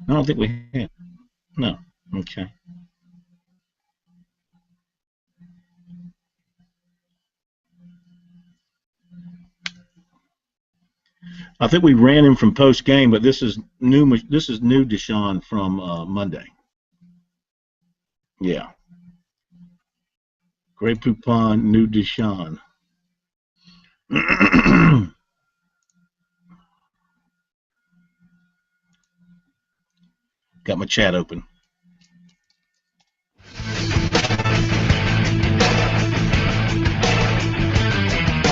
I don't think we have. No. Okay. I think we ran him from post game, but this is new. This is new Deshaun from Monday. Yeah. Great Poupon, new Deshaun. Got my chat open.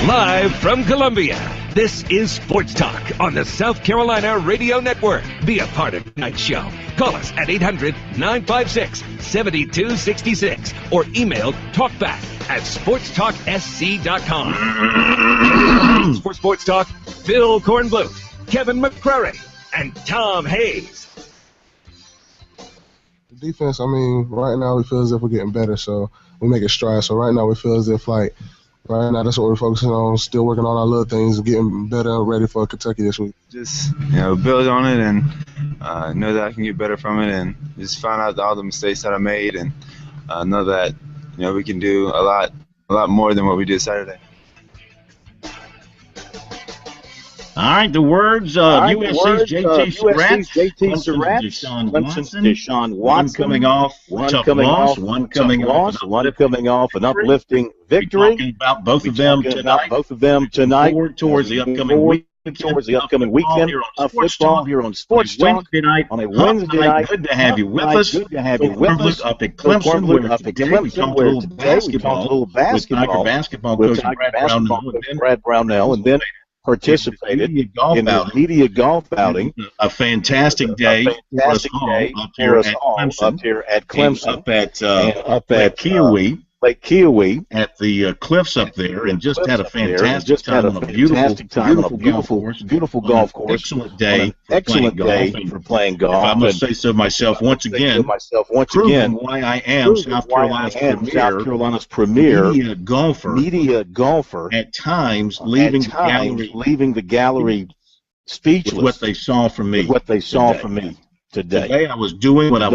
Live from Columbia, this is Sports Talk on the South Carolina Radio Network. Be a part of tonight's show. Call us at 800-956-7266 or email talkback@sportstalksc.com. For Sports Talk, Phil Kornblut, Kevin McCrary, and Tom Hayes. The defense, I mean, right now we feel as if we're getting better, so we make it stride. So right now we feel as if, like, right now that's what we're focusing on, still working on our little things, getting better and ready for Kentucky this week. Just, build on it and know that I can get better from it, and just find out all the mistakes that I made, and know that, we can do a lot more than what we did Saturday. All right, the words USC's JT Surratt, Deshaun Watson, one coming off, one coming off, one coming off, an uplifting victory. Talking about both of them tonight. Forward towards the upcoming week. Towards the upcoming weekend of football here on Sports Talk on a Wednesday night. Good to have you with us. Good to have you with us. Up at Clemson, where today we talked a little basketball with Tiger basketball coach Brad Brownell, and then participated in the media golf outing. A fantastic day up here at Clemson, up at Kiowee. Lake Kiowee at the cliffs up there, and just had a fantastic time on a beautiful golf course. Excellent day for playing golf. If I must say so myself once again, proving why I am South Carolina's premier media golfer. At times, leaving the gallery speechless with what they saw from me. Today I was doing what I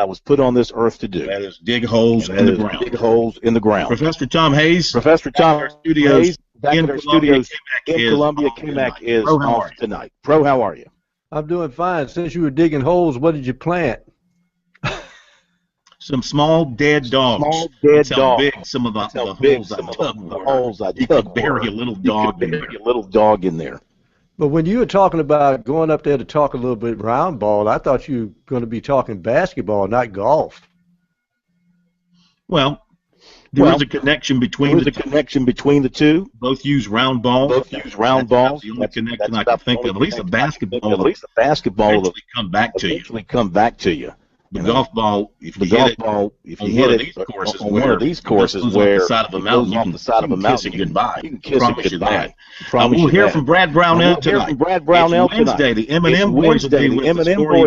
was put on this earth to do. That is dig holes in the ground. Professor Tom Hayes. Back at our studios in Columbia. K-Mac is off tonight. Pro, how are you? I'm doing fine. Since you were digging holes, what did you plant? Some small dead dogs. That's how big some of the holes I dug. You could bury a little dog in there. But when you were talking about going up there to talk a little bit round ball, I thought you were going to be talking basketball, not golf. Well, there is a connection between the two. Both use round balls. That's the only connection I can think of. At least a basketball will eventually come back to you. The golf ball, if you hit it on one of these courses where it goes off the side of a mountain, you can kiss it goodbye. We'll hear from Brad Brownell tonight. It's Wednesday. The M&M boys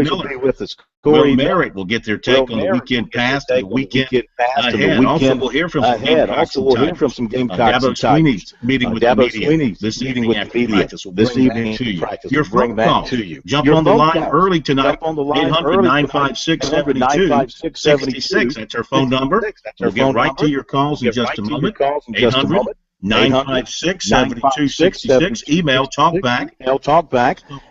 will be with us. Corey Merritt will get their take on the weekend past and the weekend ahead. Also, we'll hear from some Gamecocks and Tigers. Meeting with the media this evening after practice. This evening to you. Your phone call. Jump on the line early tonight. 800-956-7266. That's our phone number. We'll get right to your calls in just a moment. 800-956-7266. Email talkback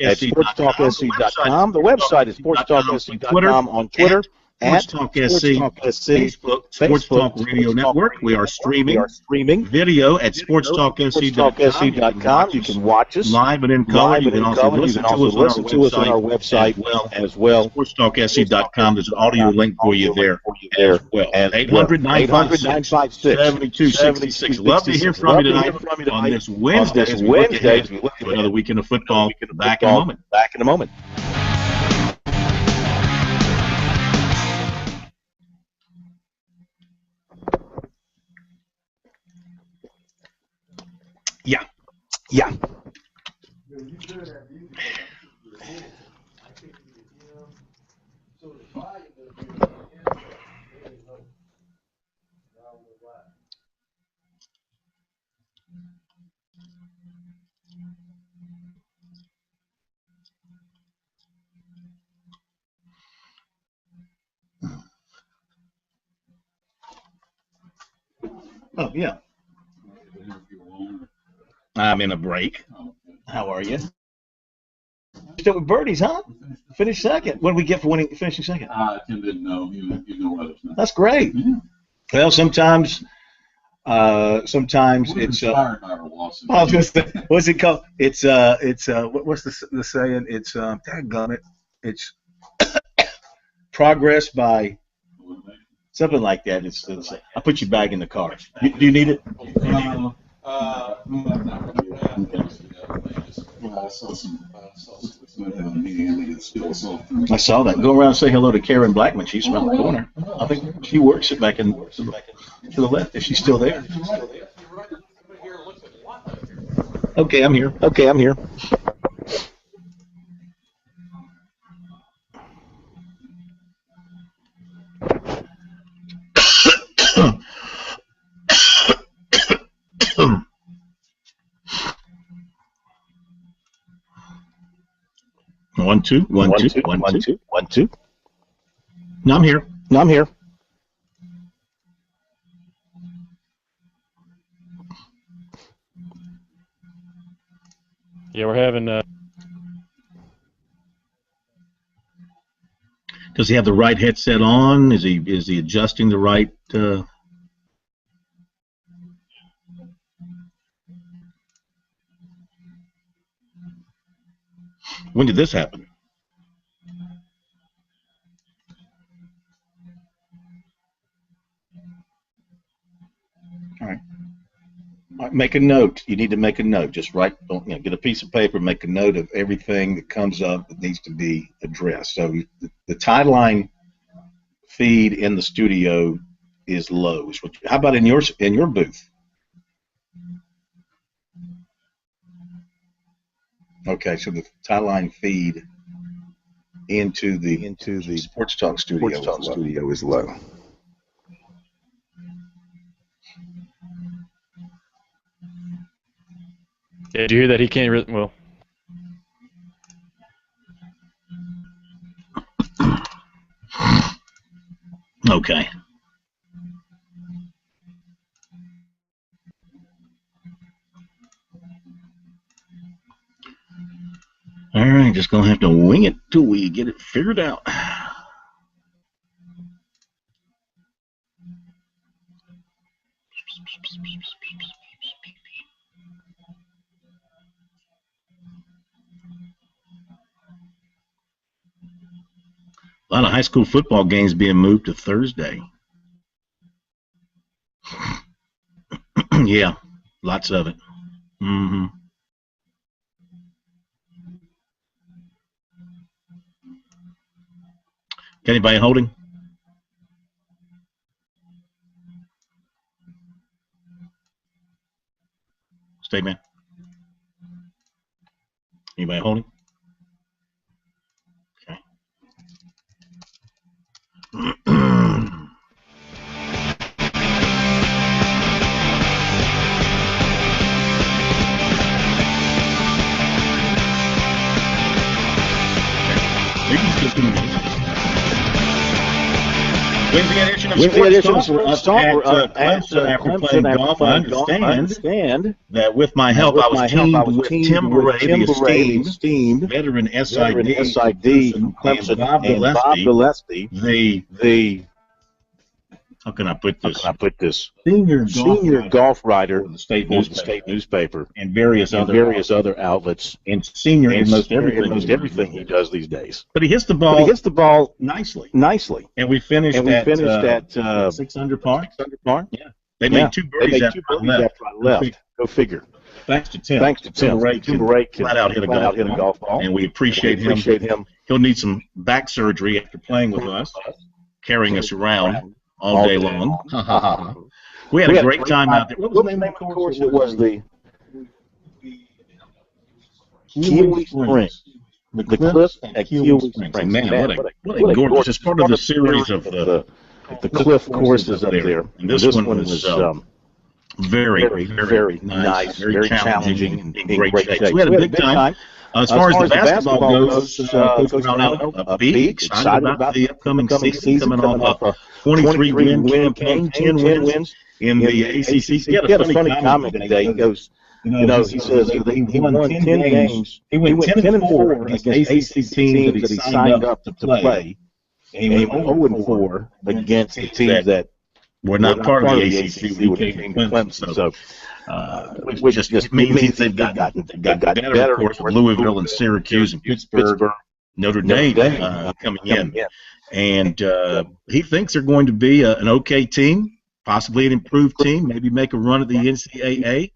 at sportstalksc.com. The website is sportstalksc.com on Twitter. SportsTalk SC, Facebook, Sports Talk Radio Network. We are streaming video at sportstalksc.com. You can watch us live and in color. You can also listen to us on our website as well. SportsTalkSC.com. There's an audio link for you there as well. 800-956-7266. Love to hear from you tonight on this Wednesday as we look ahead to another weekend of football. Back in a moment. Yeah. Oh, yeah. I'm in a break. How are you? Still with birdies, huh? Finished second. What do we get for finishing second? Tim didn't know. You know others now. That's great. Yeah. Well, sometimes it's what's it called? It's what's the saying? It's daggone it. It's progress by something like that. It's I'll put your bag in the car. Do you need it? I saw that. Go around and say hello to Karen Blackman. She's around the corner. I think she works it back to the left. If she's still there. Okay, I'm here. One, two. No, I'm here. Yeah, we're having. Does he have the right headset on? Is he adjusting the right? When did this happen? All right. Make a note. You need to make a note. Just write, get a piece of paper, make a note of everything that comes up that needs to be addressed. So the timeline feed in the studio is low. How about in your booth? Okay, so the timeline feed into the Sports Talk studio is low. Yeah, did you hear that? He can't really. Well. Okay. All right, just gonna have to wing it till we get it figured out. A lot of high school football games being moved to Thursday. Yeah, lots of it. Mm-hmm. Got anybody holding? Statement. Anybody holding? Okay. Wednesday edition of Sports Talk. We're at Clemson after playing golf. I understand that with my help, I was teamed with Tim Bray, the esteemed veteran SID from Clemson, and Bob Gillespie, the how can I put this? Senior golf writer for the state newspaper and various other outlets, and senior in most everything he does these days. But he hits the ball nicely. And we finished at 6 under par. Yeah. They made two birdies after I left. Go figure. Thanks to Tim. Tim Ray flat out hit a golf ball, and we appreciate him. He'll need some back surgery after playing with us, carrying us around all day long. We had a great time out there. What was the name of the course? It was the Kiwi Springs. The cliff at Kiwi Springs. Man, what a gorgeous! It's part of the series of the cliff courses up there. And this one was very nice, very challenging, and in great shape. So we had a big time. As far as the basketball goes, Coach Brown upbeat, excited about the upcoming season, coming off a 23-win campaign, 10 wins in the ACC. He had a funny comment today. He goes, he says he won 10 games. He went 10-4 against ACC teams that he signed up to play. And he went 0-4 against the teams that were not part of the ACC when he came to Clemson. So, which just means they've gotten better, of course, with Louisville and Syracuse and Pittsburgh, Notre Dame coming in. And he thinks they're going to be an okay team, possibly an improved team, maybe make a run at the NCAA.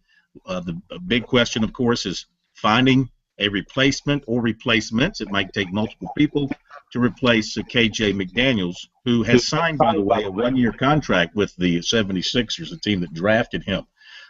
The big question, of course, is finding a replacement or replacements. It might take multiple people to replace KJ McDaniels, who has signed, by the way, a one-year contract with the 76ers, the team that drafted him.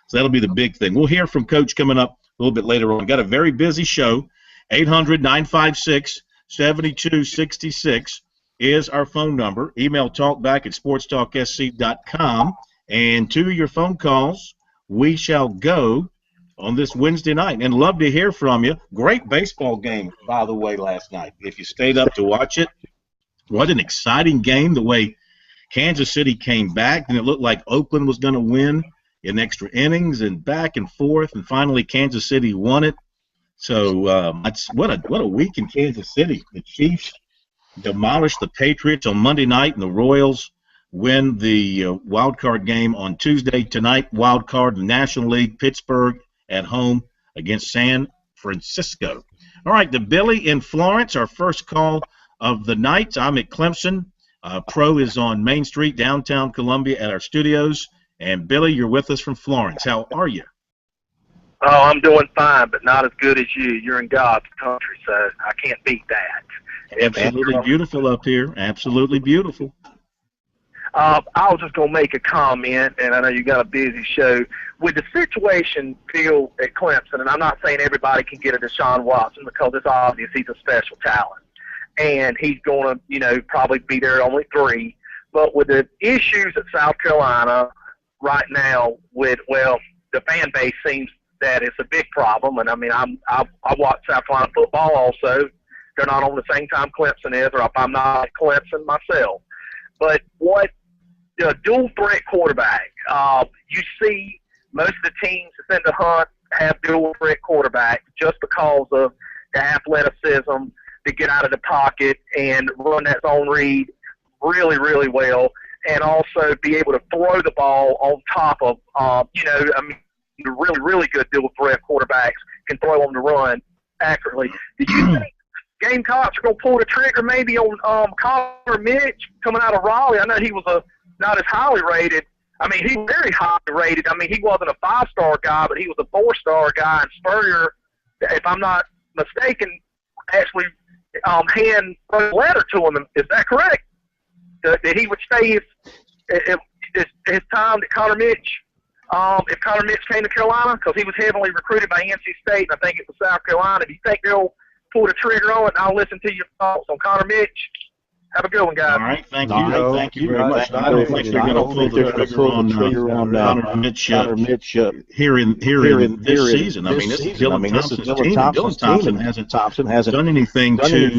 So that'll be the big thing. We'll hear from Coach coming up a little bit later on. Got a very busy show. 800-956-7266 is our phone number. Email talkback@sportstalksc.com. And to your phone calls, we shall go on this Wednesday night. And love to hear from you. Great baseball game, by the way, last night. If you stayed up to watch it, what an exciting game. The way Kansas City came back, and it looked like Oakland was going to win in extra innings and back and forth, and finally Kansas City won it. So what a week in Kansas City. The Chiefs demolished the Patriots on Monday night, and the Royals win the wild card game on Tuesday. Tonight, wild card, the National League, Pittsburgh at home against San Francisco. All right, the Billy in Florence, our first call of the night. I'm at Clemson. Pro is on Main Street, downtown Columbia at our studios. And, Billy, you're with us from Florence. How are you? Oh, I'm doing fine, but not as good as you. You're in God's country, so I can't beat that. Absolutely beautiful up here. Absolutely beautiful. I was just going to make a comment, and I know you got a busy show. With the situation, Bill, at Clemson, and I'm not saying everybody can get a Deshaun Watson because it's obvious he's a special talent. And he's going to, probably be there at only 3. But with the issues at South Carolina right now the fan base seems that it's a big problem. And, I mean, I watch South Carolina football also. They're not on the same time Clemson is, or if I'm not at Clemson myself. But what the dual threat quarterback, you see most of the teams that's in the hunt have dual threat quarterbacks just because of the athleticism to get out of the pocket and run that zone read really, really well, and also be able to throw the ball on top of, the really, really good dual threat quarterbacks can throw on the run accurately. Do you think Gamecocks are going to pull the trigger maybe on Connor Mitch coming out of Raleigh? I know he was not as highly rated. I mean, he was very highly rated. I mean, he wasn't a 5-star guy, but he was a 4-star guy. And Spurrier, if I'm not mistaken, actually hand wrote a letter to him. Is that correct? That he would stay his time to Connor Mitch. If Connor Mitch came to Carolina, because he was heavily recruited by NC State, and I think it was South Carolina. Do you think they'll pull the trigger on it? And I'll listen to your thoughts on Connor Mitch. Have a good one, guys. All right, thank you. Thank you very much. I don't think they're going to pull the trigger on Connor Mitch here in this season. I mean, this is Dylan Thompson's team. Dylan Thompson hasn't done anything to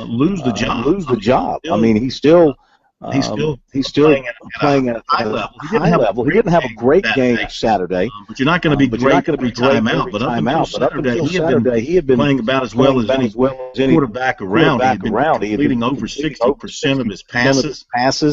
lose the job. I mean, he's still playing at a high level. He didn't have a great game Saturday. But you're not going to be great every time out. But up until Saturday, he had been playing about as well as any quarterback around. He had been completing over 60% of his passes.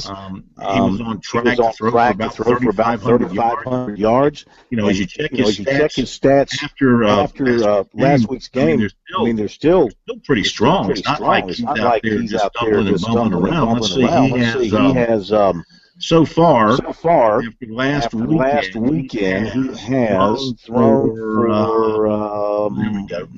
He was on track to throw for about 3,500 yards. As you check his stats after last week's game, they're still pretty strong. It's not like he's out there just stumbling and bumbling around. Let's see. He has so far after last weekend, he has thrown for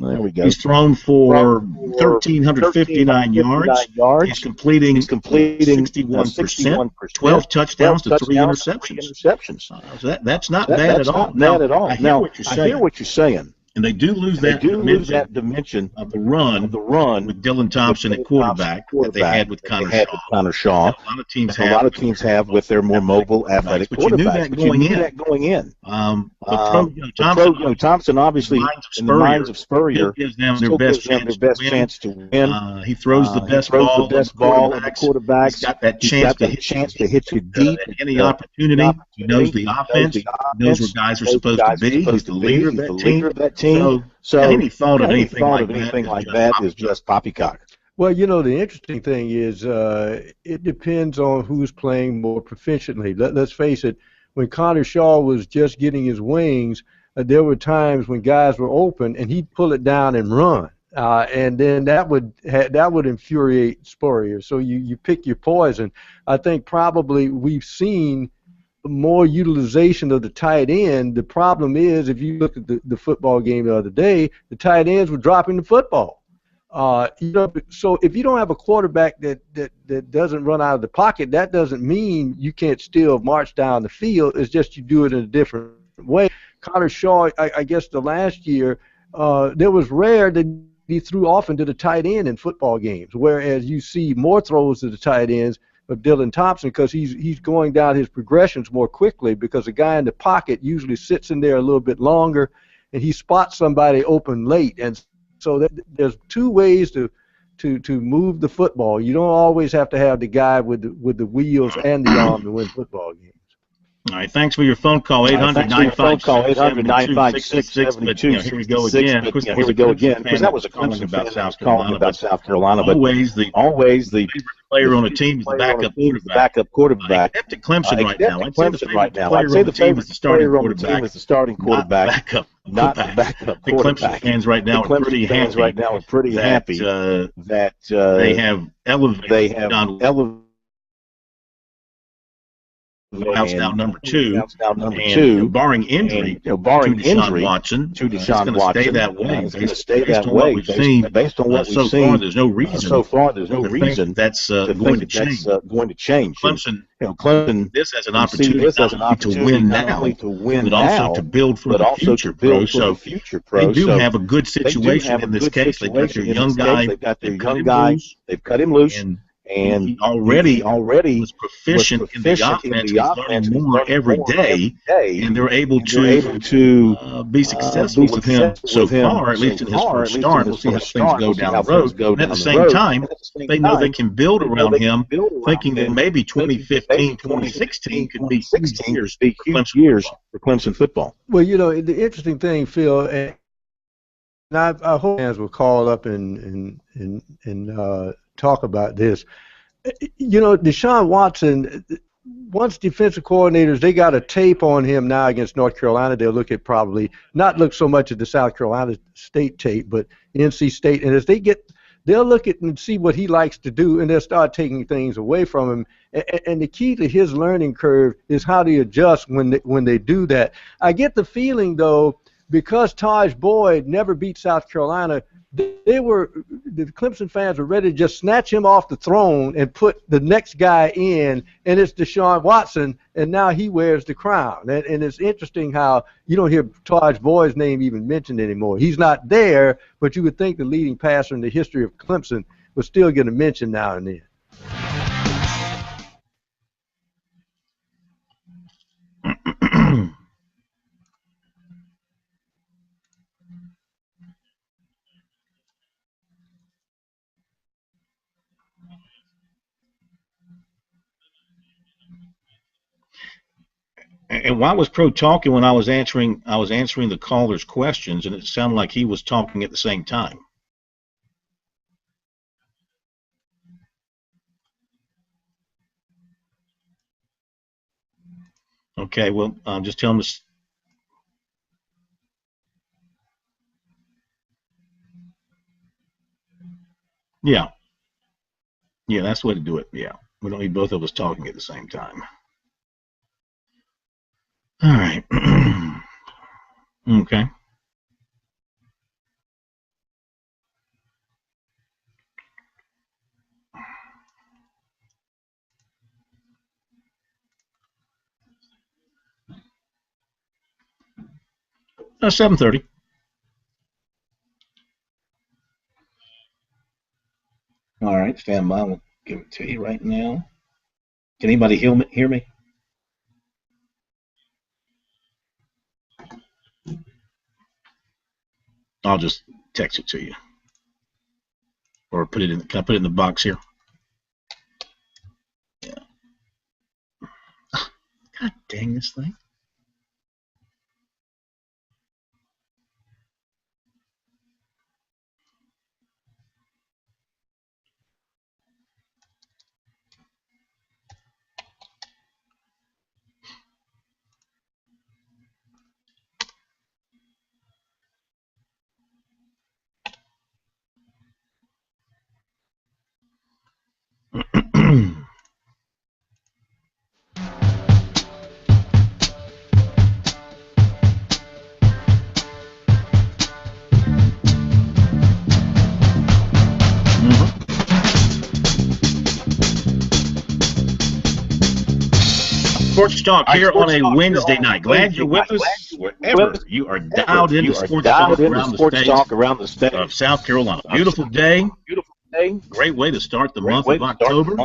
there we go. He's thrown for 1,359 yards. He's completing 61%, 12 touchdowns to 3 interceptions. So that's not bad at all. I hear what you're saying. And they do lose that dimension of the run with Dylan Thompson at quarterback that they had with Connor Shaw. A lot of teams have with their more mobile, athletic quarterbacks. But you knew that going in. But Thompson obviously, in the minds of Spurrier, gives them their best chance to win. He throws the best ball on the quarterbacks. He's got that chance to hit you deep at any opportunity. He knows the offense. He knows where guys are supposed to be. He's the leader of that team. So any thought of anything like that is just poppycock. Well, the interesting thing is it depends on who's playing more proficiently. Let's face it, when Connor Shaw was just getting his wings, there were times when guys were open and he'd pull it down and run. And then that would infuriate Spurrier. So you pick your poison. I think probably we've seen more utilization of the tight end. The problem is, if you look at the football game the other day, the tight ends were dropping the football. So if you don't have a quarterback that doesn't run out of the pocket, that doesn't mean you can't still march down the field. It's just you do it in a different way. Connor Shaw, I guess the last year, there was rare that he threw often to the tight end in football games, whereas you see more throws to the tight ends of Dylan Thompson because he's going down his progressions more quickly because the guy in the pocket usually sits in there a little bit longer and he spots somebody open late. And so there's two ways to move the football. You don't always have to have the guy with the wheels and the arm to win football games. All right, thanks for your phone call, 800-956-7266. Here we go again. Because that was a Clemson calling about South Carolina. But always the favorite player on a team is the backup quarterback. Except at Clemson right now. I'd say the favorite player on the team is the starting quarterback, not the backup quarterback. The Clemson fans right now are pretty happy that they have elevated Bounce now number two. Barring injury, to Deshaun Watson, it's going to stay that way. Based on what we've seen, so far, there's no reason that's going to change. Clemson, this has an opportunity to win now, but also to build for the future, pro. So they do have a good situation in this case. They've got their young guy. They've cut him loose. And he already was proficient in the offense. He's learning more every day, and they're able to be successful with him so far, at least in his first start. We'll see how things go down the road. And at the same time, they know they can build around him, thinking that maybe 2015, 2016 could be 16 years for Clemson football. Well, the interesting thing, Phil, and I hope fans will call up and talk about this. Deshaun Watson, once defensive coordinators, they got a tape on him now against North Carolina. They'll not look so much at the South Carolina State tape, but NC State. And as they'll look at and see what he likes to do, and they'll start taking things away from him. And the key to his learning curve is how to adjust when they do that. I get the feeling, though, because Taj Boyd never beat South Carolina, the Clemson fans were ready to just snatch him off the throne and put the next guy in, and it's Deshaun Watson, and now he wears the crown. And it's interesting how you don't hear Taj Boyd's name even mentioned anymore. He's not there, but you would think the leading passer in the history of Clemson would still get a mention now and then. And why was Pro talking when I was answering the caller's questions, and it sounded like he was talking at the same time? Okay, well, just tell him to. Yeah, that's the way to do it. Yeah, we don't need both of us talking at the same time. All right. Okay. $7:30. All right, stand by. We'll give it to you right now. Can anybody hear me? I'll just text it to you, or put it in. Can I put it in the box here? Yeah. God dang this thing! Sports Talk here on a Wednesday night. Glad you're with us wherever you are dialed into Sports Talk around the state of South Carolina. Beautiful day. Great way to start the month of October.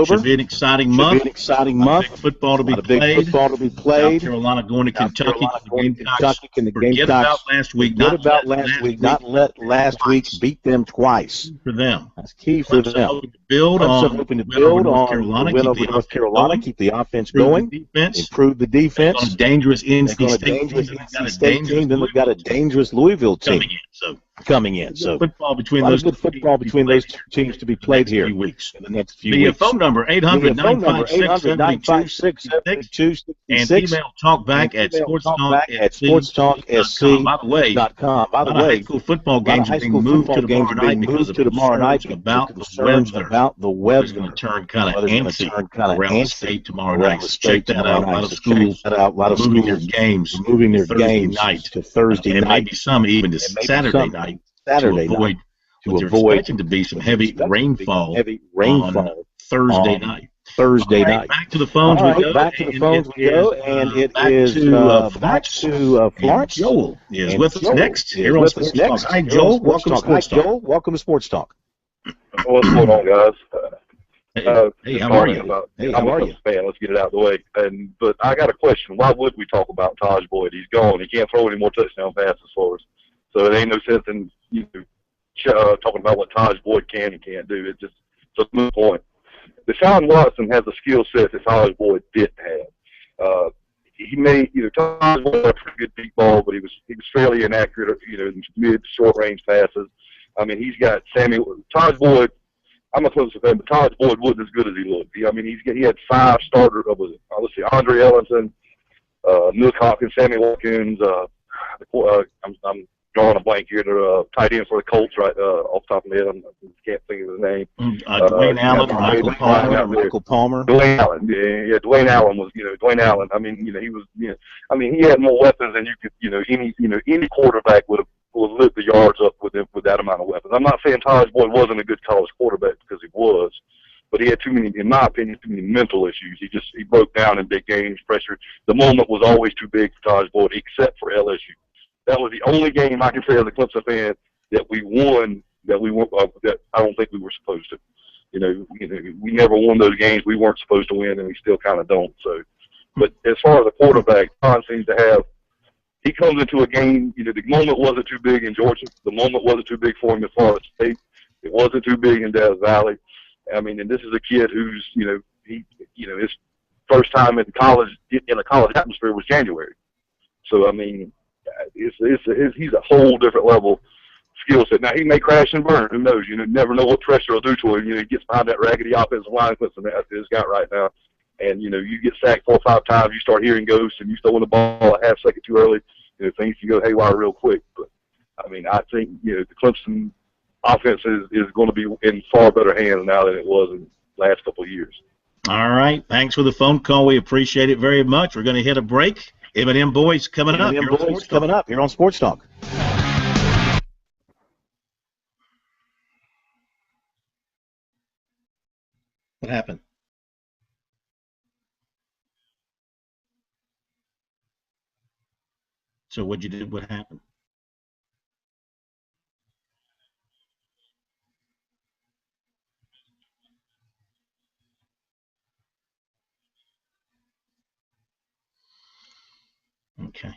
Should be an exciting month. Big football to be played. South Carolina going to Kentucky. Forget about last week. Not let last week beat them twice. For them. That's key for them. Hoping to build on North Carolina. Keep the offense going. Improve the defense. On a dangerous NC State team. Then they've got a dangerous Louisville team coming in. So football between those two teams to be played here in the next few weeks. The phone number 800-956-7266 and email talkback at sportstalksc.com. By the way, high school football games are being moved to tomorrow night because of concerns about the weather. It's going to turn kind of antsy around the state tomorrow night. So check that out. A lot of schools moving their games to Thursday night, and maybe some even to Saturday night. To avoid expecting to be some heavy rainfall on Thursday night. Back to the phones we go. Back to Florence. Joel is with us next here on Sports Talk. Hi, Joel. Welcome to Sports Talk. Welcome to Sports Talk. What's going on, guys? Hey, how are you? I'm a fan. Let's get it out of the way. But I got a question. Why would we talk about Taj Boyd? He's gone. He can't throw any more touchdown passes for us. So it ain't no sense in talking about what Taj Boyd can and can't do. It's a moot point. Deshaun Watson has a skill set that Taj Boyd didn't have. He made Taj Boyd had a pretty good deep ball, but he was fairly inaccurate. Mid short range passes. I mean, he's got Taj Boyd. I'm a close fan, but Taj Boyd wasn't as good as he looked. He had 5 starters. Let's see, Andre Ellington, Nook Hopkins, Sammy Watkins. I'm drawing a blank here. They're tight end for the Colts, right off the top of my head. I can't think of his name. Dwayne Allen, Michael Palmer. Dwayne Allen, yeah. Dwayne Allen was, Dwayne Allen. I mean, he was, he had more weapons than you could, any quarterback would lift the yards up with that amount of weapons. I'm not saying Taj Boyd wasn't a good college quarterback because he was, but he had too many, in my opinion, too many mental issues. He broke down in big games, pressure. The moment was always too big for Taj Boyd, except for LSU. That was the only game I can say as a Clemson fan that we won that I don't think we were supposed to. We never won those games we weren't supposed to win, and we still kind of don't. So, but as far as a quarterback, John seems to have. He comes into a game. The moment wasn't too big in Georgia. The moment wasn't too big for him at Florida State. It wasn't too big in Death Valley. I mean, and this is a kid who's his first time in a college atmosphere was January. So I mean. He's a whole different level skill set. Now, he may crash and burn. Who knows? You never know what pressure will do to him. He gets behind that raggedy offensive line Clemson has got right now. And, you get sacked 4 or 5 times, you start hearing ghosts, and you throwing the ball a half second too early, things can go haywire real quick. But, I mean, I think, the Clemson offense is going to be in far better hands now than it was in the last couple of years. All right. Thanks for the phone call. We appreciate it very much. We're going to hit a break. M&M Boys coming up here on Sports Talk. What happened? So what'd you do? What happened? Okay.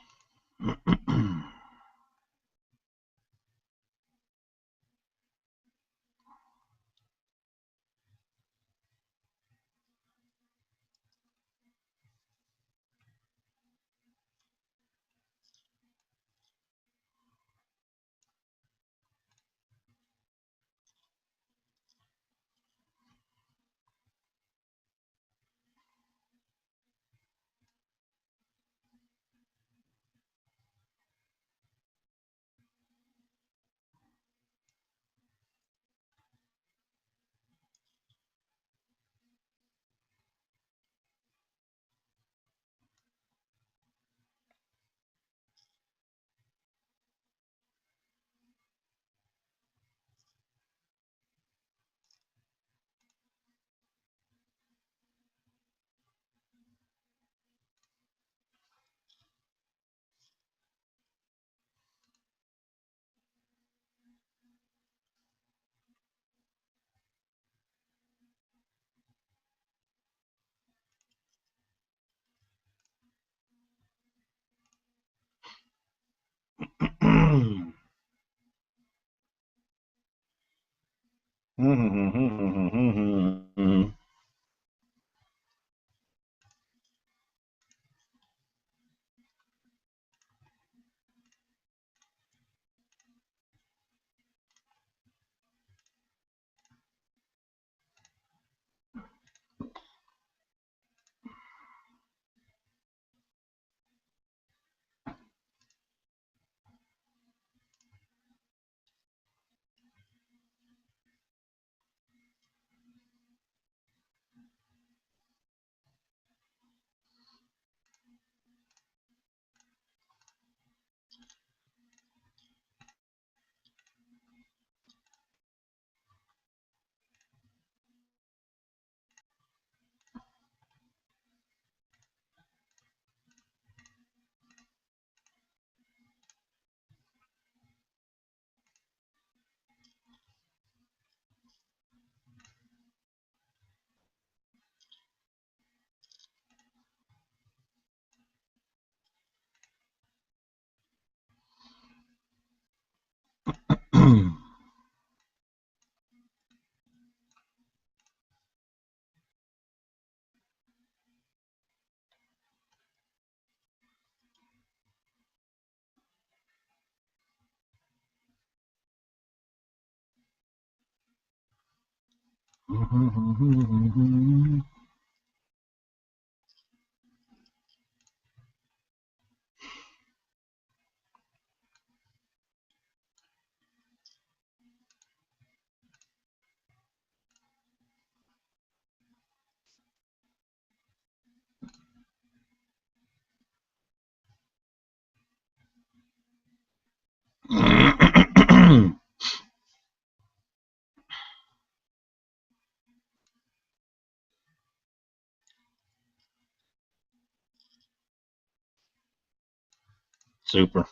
Super.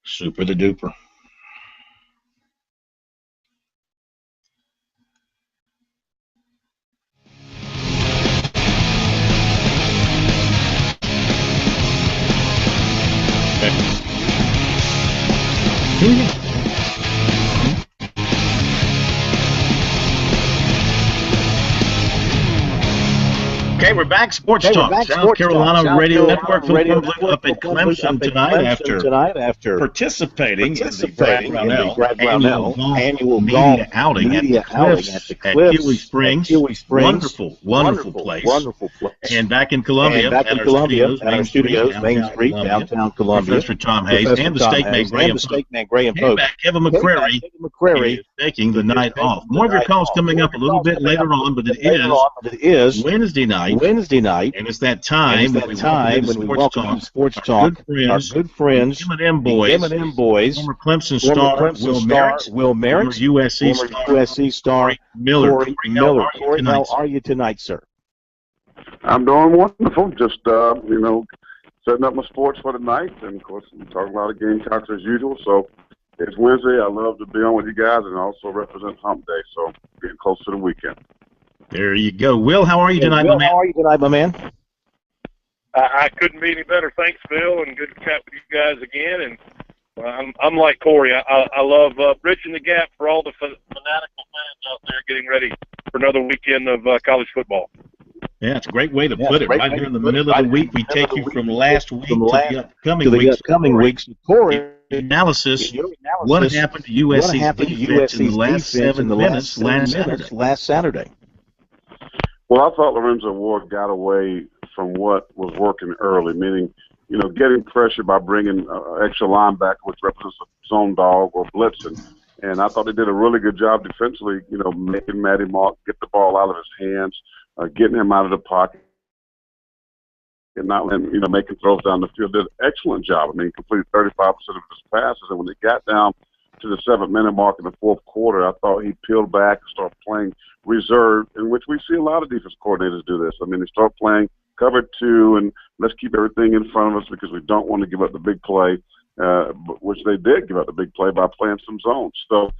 Super the duper. Okay, we're back. Sports Talk, South Carolina Radio Network. Phil Cumberland up at Clemson tonight after participating in the Brad Brownell annual media outing at the Cliffs at Kiwi Springs. Wonderful place. And back in Columbia, at our studios, Main Street, downtown Columbia. Professor Tom Hayes and the Steakman Graham Pope. Kevin McCrary is taking the night off. More of your calls coming up a little bit later on, but it is Wednesday night, and it's that time when we welcome Sports Talk, our good friends, M&M boys, former Clemson star Will Merritt, former USC star Corey Miller. Corey, how are you tonight, sir? I'm doing wonderful. Just setting up my sports for the night, and of course, I'm talking a lot of Gamecocks as usual. So it's Wednesday. I love to be on with you guys, and also represent Hump Day. So getting close to the weekend. There you go. Will, how are you tonight, my man? How are you tonight, my man? I couldn't be any better. Thanks, Phil, and good to chat with you guys again. And I'm like Corey. I love bridging the gap for all the fanatical fans out there getting ready for another weekend of college football. Yeah, it's a great way to put it. Right here in the middle of the week, we take you from last week to the upcoming weeks. Corey, analysis, what happened to USC's defense in the last 7 minutes last Saturday? Well, I thought Lorenzo Ward got away from what was working early, meaning, getting pressure by bringing extra linebacker, which represents a zone dog or blitzing. And I thought they did a really good job defensively, making Matty Mark get the ball out of his hands, getting him out of the pocket, and not letting, making throws down the field. Did an excellent job. I mean, completed 35% of his passes. And when they got down to the 7-minute mark in the fourth quarter, I thought he peeled back and started playing reserve, in which we see a lot of defense coordinators do this. I mean, they start playing cover 2 and let's keep everything in front of us because we don't want to give up the big play, which they did give up the big play by playing some zones. So,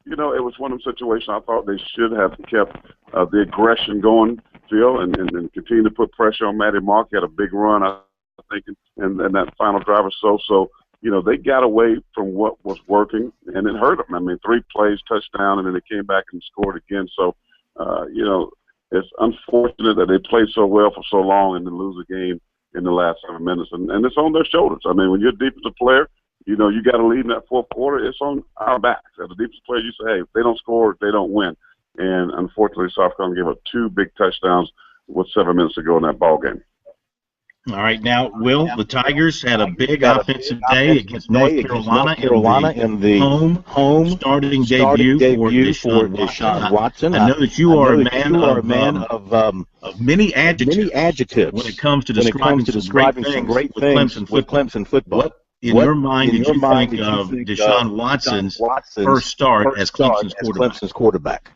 it was one of the situations I thought they should have kept the aggression going, Phil, and continue to put pressure on Matty Mark. He had a big run, I think, and that final drive or so. So, they got away from what was working, and it hurt them. I mean, 3 plays, touchdown, and then they came back and scored again. So, it's unfortunate that they played so well for so long and then lose a game in the last 7 minutes. And it's on their shoulders. I mean, when you're a defensive player, you got to lead in that fourth quarter. It's on our backs. As a defensive player, you say, hey, if they don't score, they don't win. And unfortunately, South Carolina gave up 2 big touchdowns with 7 minutes to go in that ball game. All right, now, Will, the Tigers had a big offensive day against North Carolina in the home starting debut for Deshaun Watson. I know that you are a man of many adjectives when it comes to describing some great things with Clemson football. What, in your mind, did you think of Deshaun Watson's first start as Clemson's quarterback?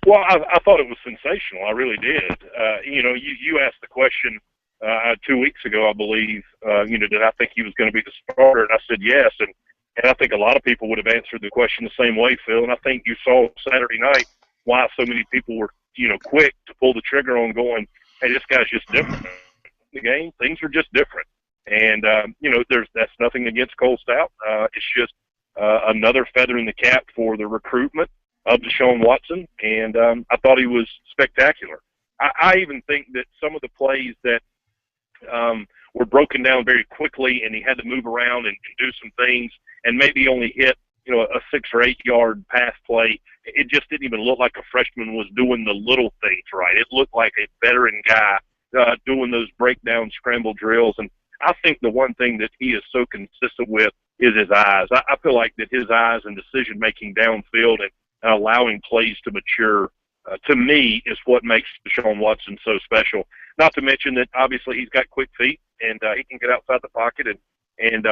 Well, I thought it was sensational. I really did. You asked the question 2 weeks ago, I believe, did I think he was going to be the starter? And I said yes. And I think a lot of people would have answered the question the same way, Phil. And I think you saw Saturday night why so many people were, quick to pull the trigger on going, hey, this guy's just different. The game, things are just different. And, that's nothing against Cole Stout. It's just another feather in the cap for the recruitment of Deshaun Watson. And I thought he was spectacular. I even think that some of the plays that were broken down very quickly, and he had to move around and do some things, and maybe only hit, a 6 or 8 yard pass play. It just didn't even look like a freshman was doing the little things right. It looked like a veteran guy doing those breakdown scramble drills. And I think the one thing that he is so consistent with is his eyes. I feel like that his eyes and decision making downfield and allowing plays to mature, to me, is what makes Deshaun Watson so special. Not to mention that obviously he's got quick feet and he can get outside the pocket and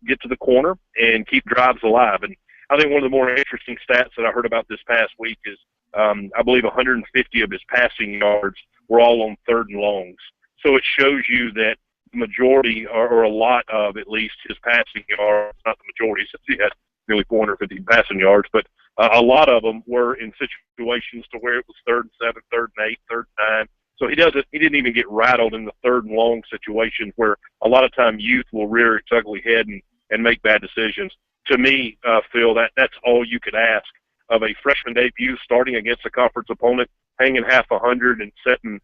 get to the corner and keep drives alive. And I think one of the more interesting stats that I heard about this past week is I believe 150 of his passing yards were all on 3rd and longs. So it shows you that the majority, or a lot of at least, his passing yards, not the majority since he had nearly 450 passing yards, but a lot of them were in situations to where it was 3rd and 7, 3rd and 8, 3rd and 9. So he didn't even get rattled in the 3rd and long situations where a lot of time youth will rear its ugly head and make bad decisions. To me, Phil, that's all you could ask of a freshman debut starting against a conference opponent, hanging half 100 and setting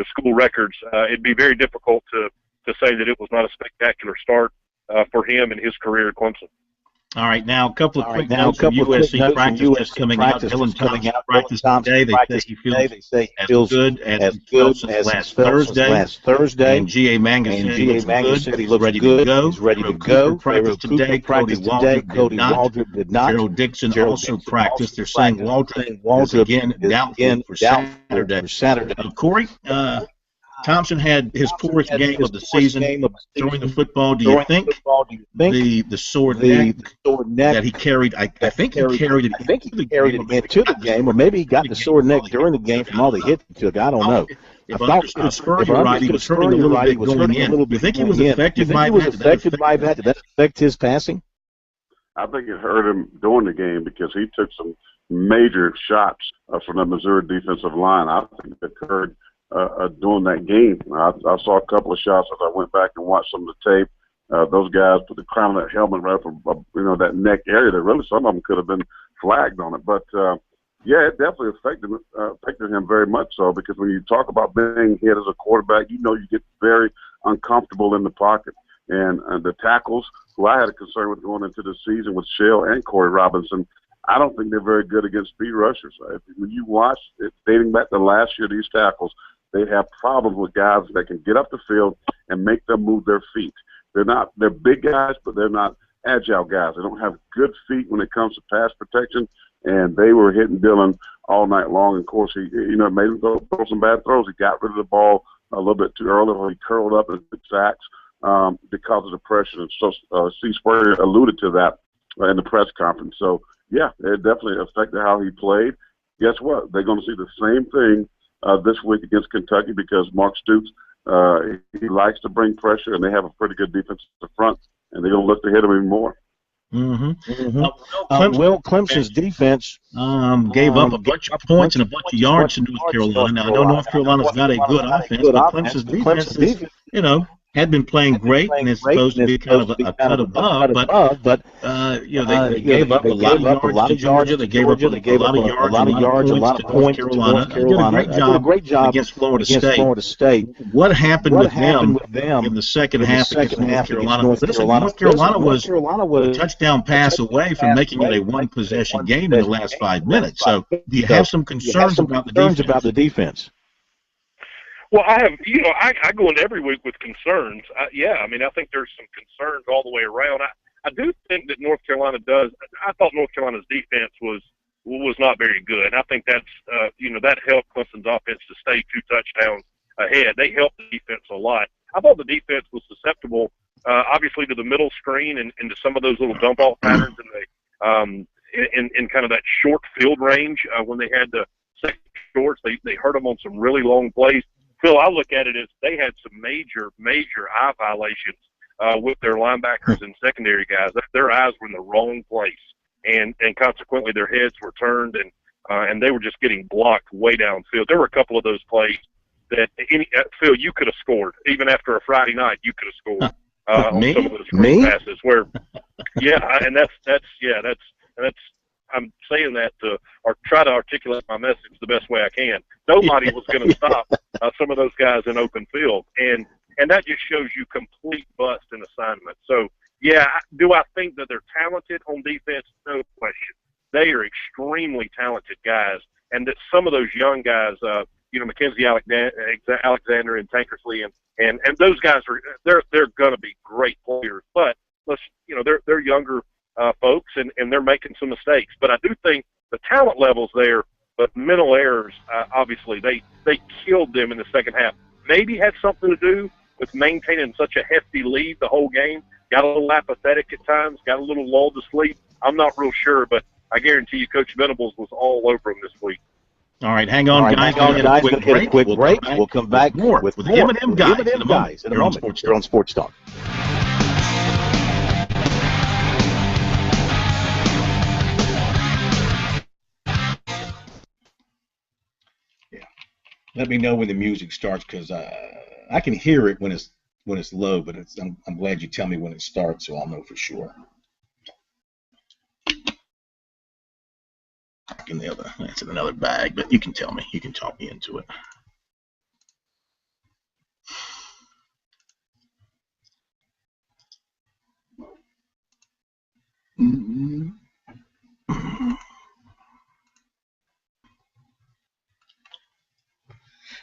school records. It'd be very difficult to say that it was not a spectacular start for him and his career at Clemson. All right, now a couple of quick notes from USC practice just coming out. Dylan Thompson practiced today. They say he feels good as last Thursday. And G.A. Mangus said he looks ready to go. He's ready to go. Practiced today. Cody Waldrop did not. Gerald Dixon also practiced. They're saying Waldrop is again doubtful for Saturday. Corey, Thompson had his poorest game of the season throwing the football. Do you think the sore neck that he carried? I think he carried it. Into the game, or maybe he got the sore neck during the game from all the hits he took. I don't know. If I understood Spurrier right, he was hurting a little bit going in. Do you think he was affected by that? Did that affect his passing? I think it hurt him during the game because he took some major shots from the Missouri defensive line. I think it occurred during that game. I saw a couple of shots as I went back and watched some of the tape. Those guys put the crown of that helmet right up, that neck area. That really some of them could have been flagged on it. But yeah, it definitely affected him very much so, because when you talk about being hit as a quarterback, you get very uncomfortable in the pocket. And the tackles, who I had a concern with going into the season with Shell and Corey Robinson, I don't think they're very good against speed rushers. When you watch it, dating back to last year, these tackles, they have problems with guys that can get up the field and make them move their feet. They're big guys, but they're not agile guys. They don't have good feet when it comes to pass protection, and they were hitting Dillon all night long. And of course, he made him throw some bad throws. He got rid of the ball a little bit too early, or he curled up and took sacks because of the pressure. And so Steve Spurrier alluded to that in the press conference. So yeah, it definitely affected how he played. Guess what? They're going to see the same thing this week against Kentucky, because Mark Stoops, he likes to bring pressure, and they have a pretty good defense at the front, and they're going to look to hit him even more. Clemson's defense gave up a bunch of points and a bunch of yards to North Carolina. Now, I know North Carolina's got a good offense, but Clemson's defense is, had been playing great, and it's supposed to be kind of a cut above, but they gave up a lot of yards to Georgia. They gave up a lot of yards, a lot of points to North Carolina. Did a great job against Florida State. What happened with them in the second half against North Carolina? North Carolina was a touchdown pass away from making it a one-possession game in the last 5 minutes. So do you have some concerns about the defense? Well, I have, I go into every week with concerns. I think there's some concerns all the way around. I do think that North Carolina does. I thought North Carolina's defense was not very good. I think that's, that helped Clemson's offense to stay 2 touchdowns ahead. They helped the defense a lot. I thought the defense was susceptible, obviously, to the middle screen and to some of those little dump-off patterns in kind of that short field range when they had the second shorts. They hurt them on some really long plays. Phil, I look at it as they had some major eye violations with their linebackers and secondary guys. Their eyes were in the wrong place, and consequently their heads were turned, and they were just getting blocked way downfield. There were a couple of those plays that Phil, you could have scored even after a Friday night. You could have scored on some of those passes. Where, and that's. I'm saying that to try to articulate my message the best way I can. Nobody was going to stop some of those guys in open field, and that just shows you complete bust in assignment. So, do I think that they're talented on defense? No question. They are extremely talented guys, and that some of those young guys, Mackenzie Alexander and Tankersley, and those guys they're going to be great players. But they're younger folks, and they're making some mistakes. But I do think the talent level's there, but mental errors, obviously, they killed them in the second half. Maybe had something to do with maintaining such a hefty lead the whole game. Got a little apathetic at times, got a little lulled to sleep. I'm not real sure, but I guarantee you Coach Venables was all over them this week. All right, hang on, guys. We'll hit a quick break. We'll come back with the M&M guys in a moment here on Sports Talk. Let me know when the music starts, because I can hear it when it's low, but I'm glad you tell me when it starts, so I'll know for sure. That's in another bag, but you can tell me. You can talk me into it.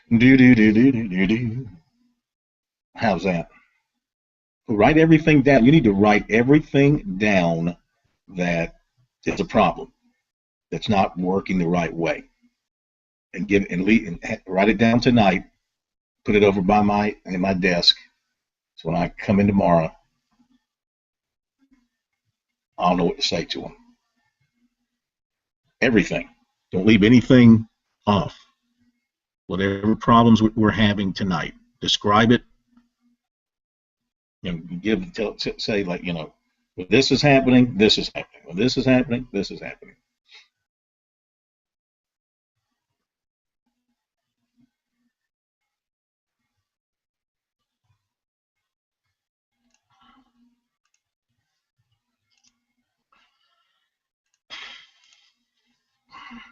Do. How's that? Write everything down. You need to write everything down that is a problem, that's not working the right way, and write it down tonight. Put it over by my desk, so when I come in tomorrow, I'll know what to say to them. Everything. Don't leave anything off. Whatever problems we're having tonight, describe it. Say like, when this is happening, this is happening. When this is happening, this is happening.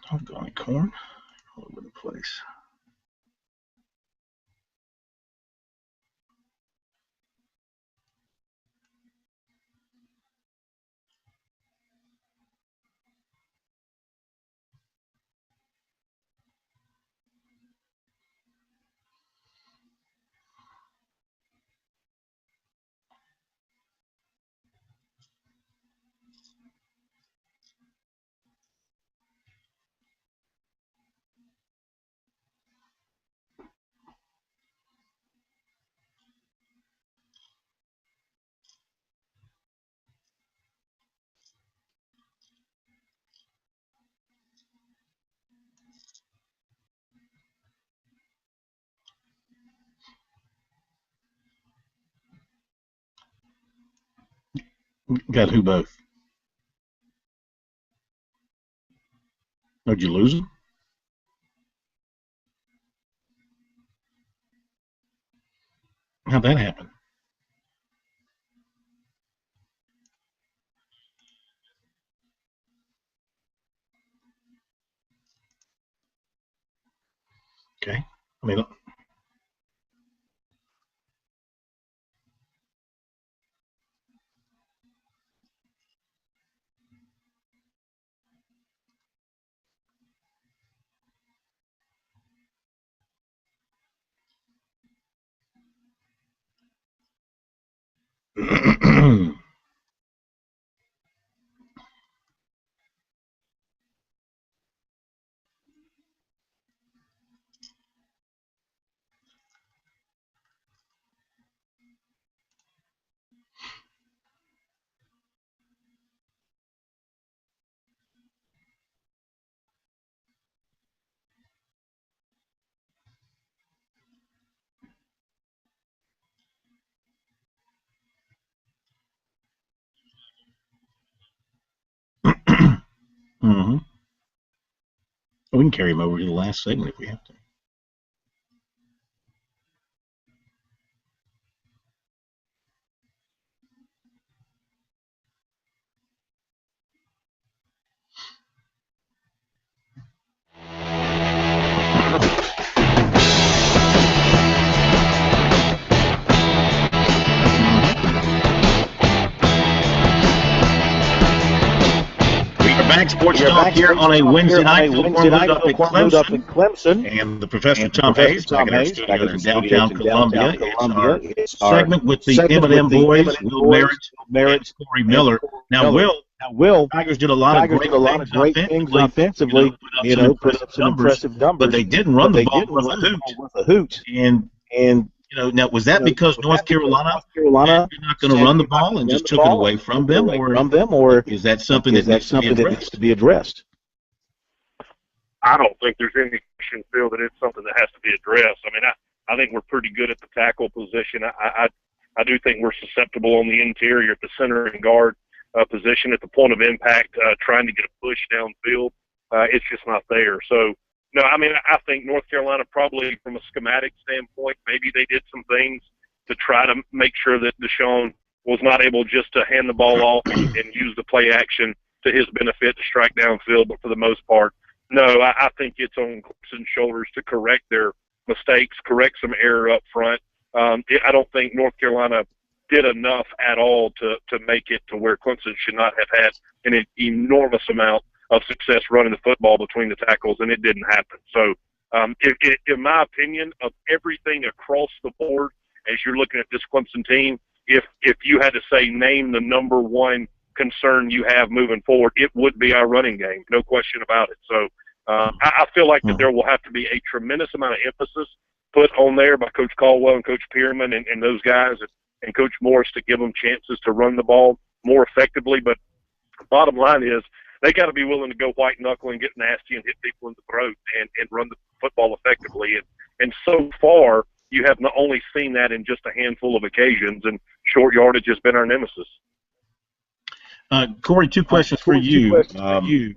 Doggone corn. All over the place. Got who both? Did you lose them? How'd that happen? Okay. I mean, mm-hmm. We can carry him over to the last segment if we have to. Back Sports Talk here on a Wednesday night. Phil Cornwood up in Clemson. And the Professor Tom Hayes back in our studio in downtown Columbia. It's our segment with the M&M boys, Will Merritt, and Corey Miller. Now, Will, Tigers did a lot of great things offensively, put up some impressive numbers, but they didn't run the ball with a hoot. And now was that because North Carolina you're not going to run the ball and just took it away from them, or is that something that needs to be addressed? I don't think there's any question, Phil, that it's something that has to be addressed. I mean, I think we're pretty good at the tackle position. I do think we're susceptible on the interior at the center and guard position at the point of impact, trying to get a push downfield. It's just not there. So. No, I mean, I think North Carolina probably from a schematic standpoint, maybe they did some things to try to make sure that Deshaun was not able just to hand the ball off and use the play action to his benefit to strike downfield. But for the most part, no, I think it's on Clemson's shoulders to correct their mistakes, correct some error up front. I don't think North Carolina did enough at all to make it to where Clemson should not have had an enormous amount of success running the football between the tackles, and it didn't happen. So, in my opinion, of everything across the board, as you're looking at this Clemson team, if you had to say name the number one concern you have moving forward, it would be our running game, no question about it. So, I feel like that there will have to be a tremendous amount of emphasis put on there by Coach Caldwell and Coach Pearman and those guys and Coach Morris to give them chances to run the ball more effectively. But the bottom line is, they got to be willing to go white knuckle and get nasty and hit people in the throat and run the football effectively. And so far, you have not only seen that in just a handful of occasions, and short yardage has been our nemesis. Corey, two questions for you.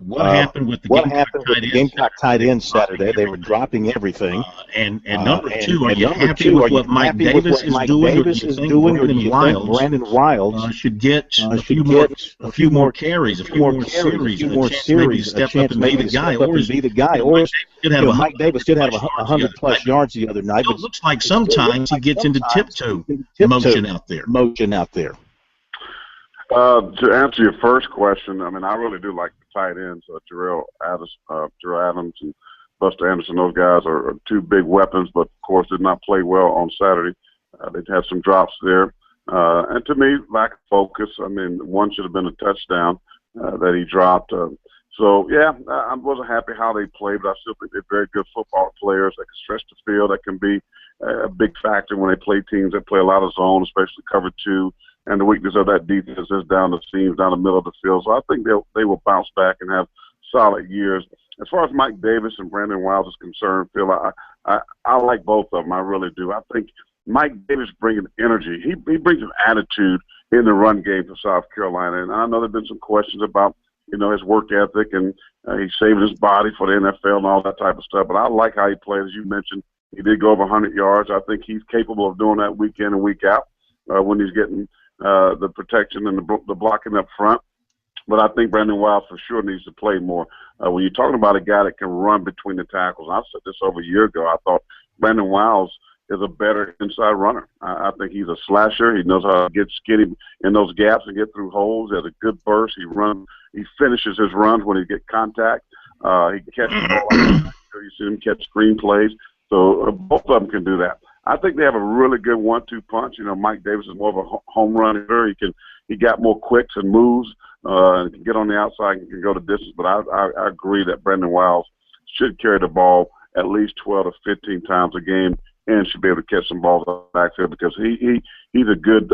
What happened with the Gamecock tight ends Saturday? They were dropping everything. And number two, are you happy with what Mike Davis is doing, or do you think Brandon Wiles should get a few more carries, a few more series, a chance maybe to step up and be the guy? Or Mike Davis did have 100-plus yards the other night, but it looks like sometimes he gets into tiptoe motion out there. To answer your first question, I mean, I really do like the tight ends, Jarrell Adams and Buster Anderson. Those guys are two big weapons, but of course did not play well on Saturday. They had some drops there. And to me, lack of focus. I mean, one should have been a touchdown that he dropped. So, yeah, I wasn't happy how they played, but I still think they're very good football players that can stretch the field. That can be a big factor when they play teams that play a lot of zone, especially cover two. And the weakness of that defense is down the seams, down the middle of the field. So I think they will bounce back and have solid years. As far as Mike Davis and Brandon Wiles is concerned, Phil, I like both of them. I really do. I think Mike Davis brings energy. He brings an attitude in the run game for South Carolina. And I know there have been some questions about, his work ethic and he's saving his body for the NFL and all that type of stuff. But I like how he plays. As you mentioned, he did go over 100 yards. I think he's capable of doing that week in and week out when he's getting the protection and the blocking up front. But I think Brandon Wiles for sure needs to play more. When you're talking about a guy that can run between the tackles, I said this over a year ago, I thought Brandon Wiles is a better inside runner. I think he's a slasher. He knows how to get skinny in those gaps and get through holes. He has a good burst. He finishes his runs when he gets contact. He can catch the ball. You see him catch screen plays. So both of them can do that. I think they have a really good 1-2 punch. Mike Davis is more of a home run hitter. He got more quicks and moves and can get on the outside and can go the distance. But I agree that Brandon Wiles should carry the ball at least 12 to 15 times a game and should be able to catch some balls out of the backfield because he's a good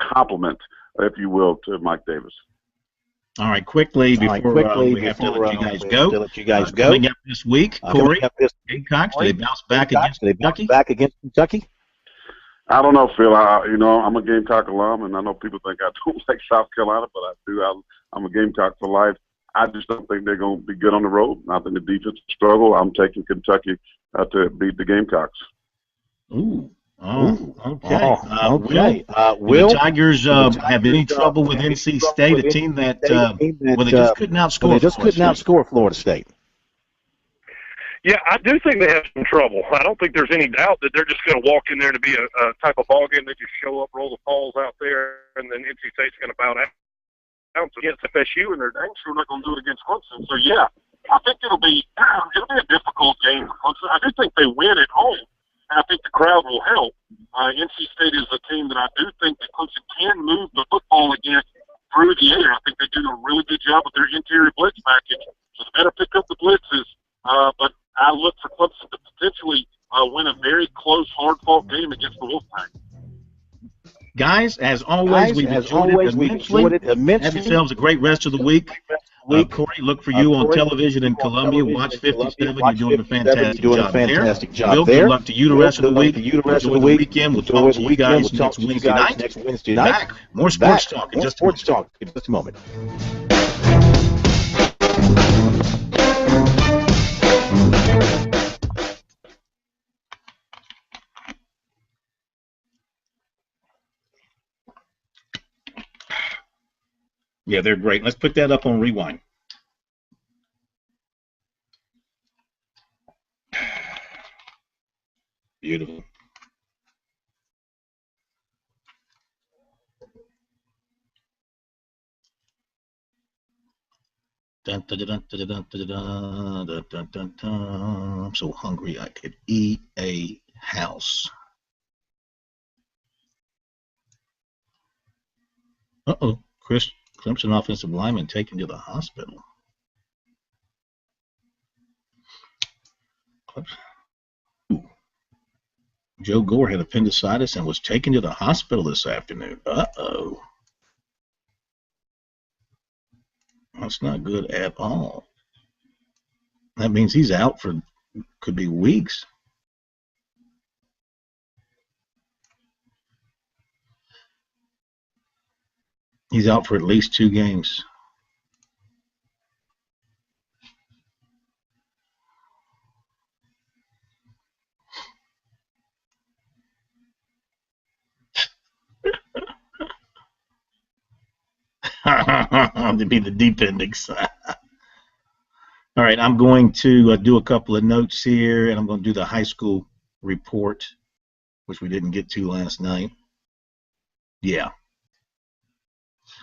complement, if you will, to Mike Davis. All right, quickly before we have to let you guys go. Coming up this week, Corey, Gamecocks, do they bounce back against Kentucky? I don't know, Phil. I'm a Gamecock alum, and I know people think I don't like South Carolina, but I do. I'm a Gamecock for life. I just don't think they're going to be good on the road. I think the defense will struggle. I'm taking Kentucky to beat the Gamecocks. Ooh. Oh, okay. Will the Tigers have any trouble with NC State, a team that they just couldn't outscore Florida State? Yeah, I do think they have some trouble. I don't think there's any doubt that they're just going to walk in there to be a type of ball game. They just show up, roll the balls out there, and then NC State's going to bow down against FSU, and they're dang sure not going to do it against Clemson. So, yeah, I think it'll be a difficult game for Clemson. I do think they win at home. I think the crowd will help. NC State is a team that I do think that Clemson can move the football against through the air. I think they do a really good job with their interior blitz package. So they better pick up the blitzes. But I look for Clemson to potentially win a very close, hard-fought game against the Wolfpack. Guys, as always, we've enjoyed it immensely. Have yourselves a great rest of the week. Corey, look for you on television in Columbia. Watch 57. You're doing a fantastic job there. Will, good luck to you the rest of the week. Enjoy the weekend. We'll talk to you guys next Wednesday night. Back. More sports talk in just a moment. Yeah, they're great. Let's put that up on rewind. Beautiful. Dun, dun, dun, dun, dun, dun, dun, dun, dun, dun, dun. I'm so hungry I could eat a house. Uh-oh. Clemson offensive lineman taken to the hospital. Joe Gore had appendicitis and was taken to the hospital this afternoon. Uh-oh. That's not good at all. That means he's out for, could be weeks. He's out for at least 2 games. To be the deep appendix. All right, I'm going to do a couple of notes here, and I'm going to do the high school report, which we didn't get to last night. Yeah.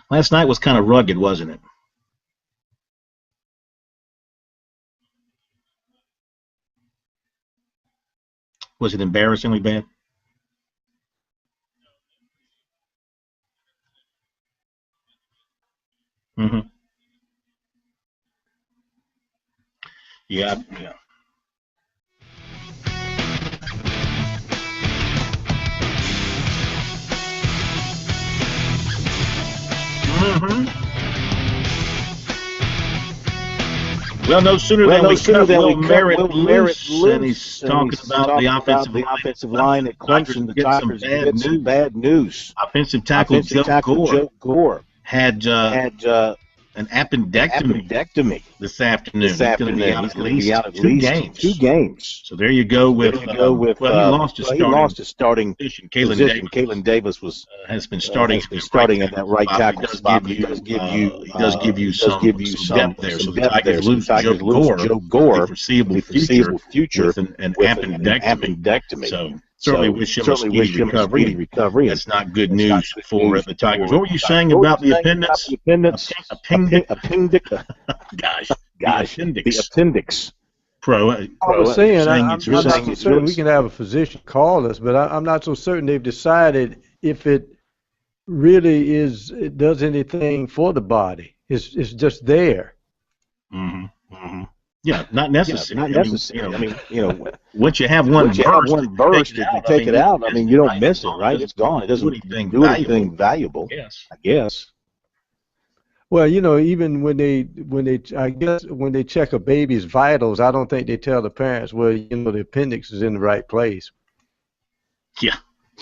Last night was kind of rugged, wasn't it? Was it embarrassingly bad? Mm-hmm. Yeah. Mm-hmm. Well, no sooner than we cut Will Merritt loose, and he's talking about the offensive line at Clemson. The Tigers get some bad news. Offensive tackle Joe Gore had an appendectomy this afternoon. He's going to be out at least 2 games. So there you go with he lost his starting position. Kalen Davis has been starting at that right tackle spot. He does give you some depth there. So the Tigers lose Joe Gore for foreseeable future with an appendectomy. So certainly wish him a speedy recovery. That's not good news for the Tigers. What were you saying about the appendix? Gosh, the appendix. I was saying I'm not so certain we can have a physician call us, but I'm not so certain they've decided if it really it does anything for the body. It's just there. Mm-hmm. Mm-hmm. Yeah, not necessary. I mean, once you have one burst, if you take it out, you don't miss it, right? It's gone. It doesn't do anything valuable. Yes, I guess. Well, even when they check a baby's vitals, I don't think they tell the parents, well, the appendix is in the right place.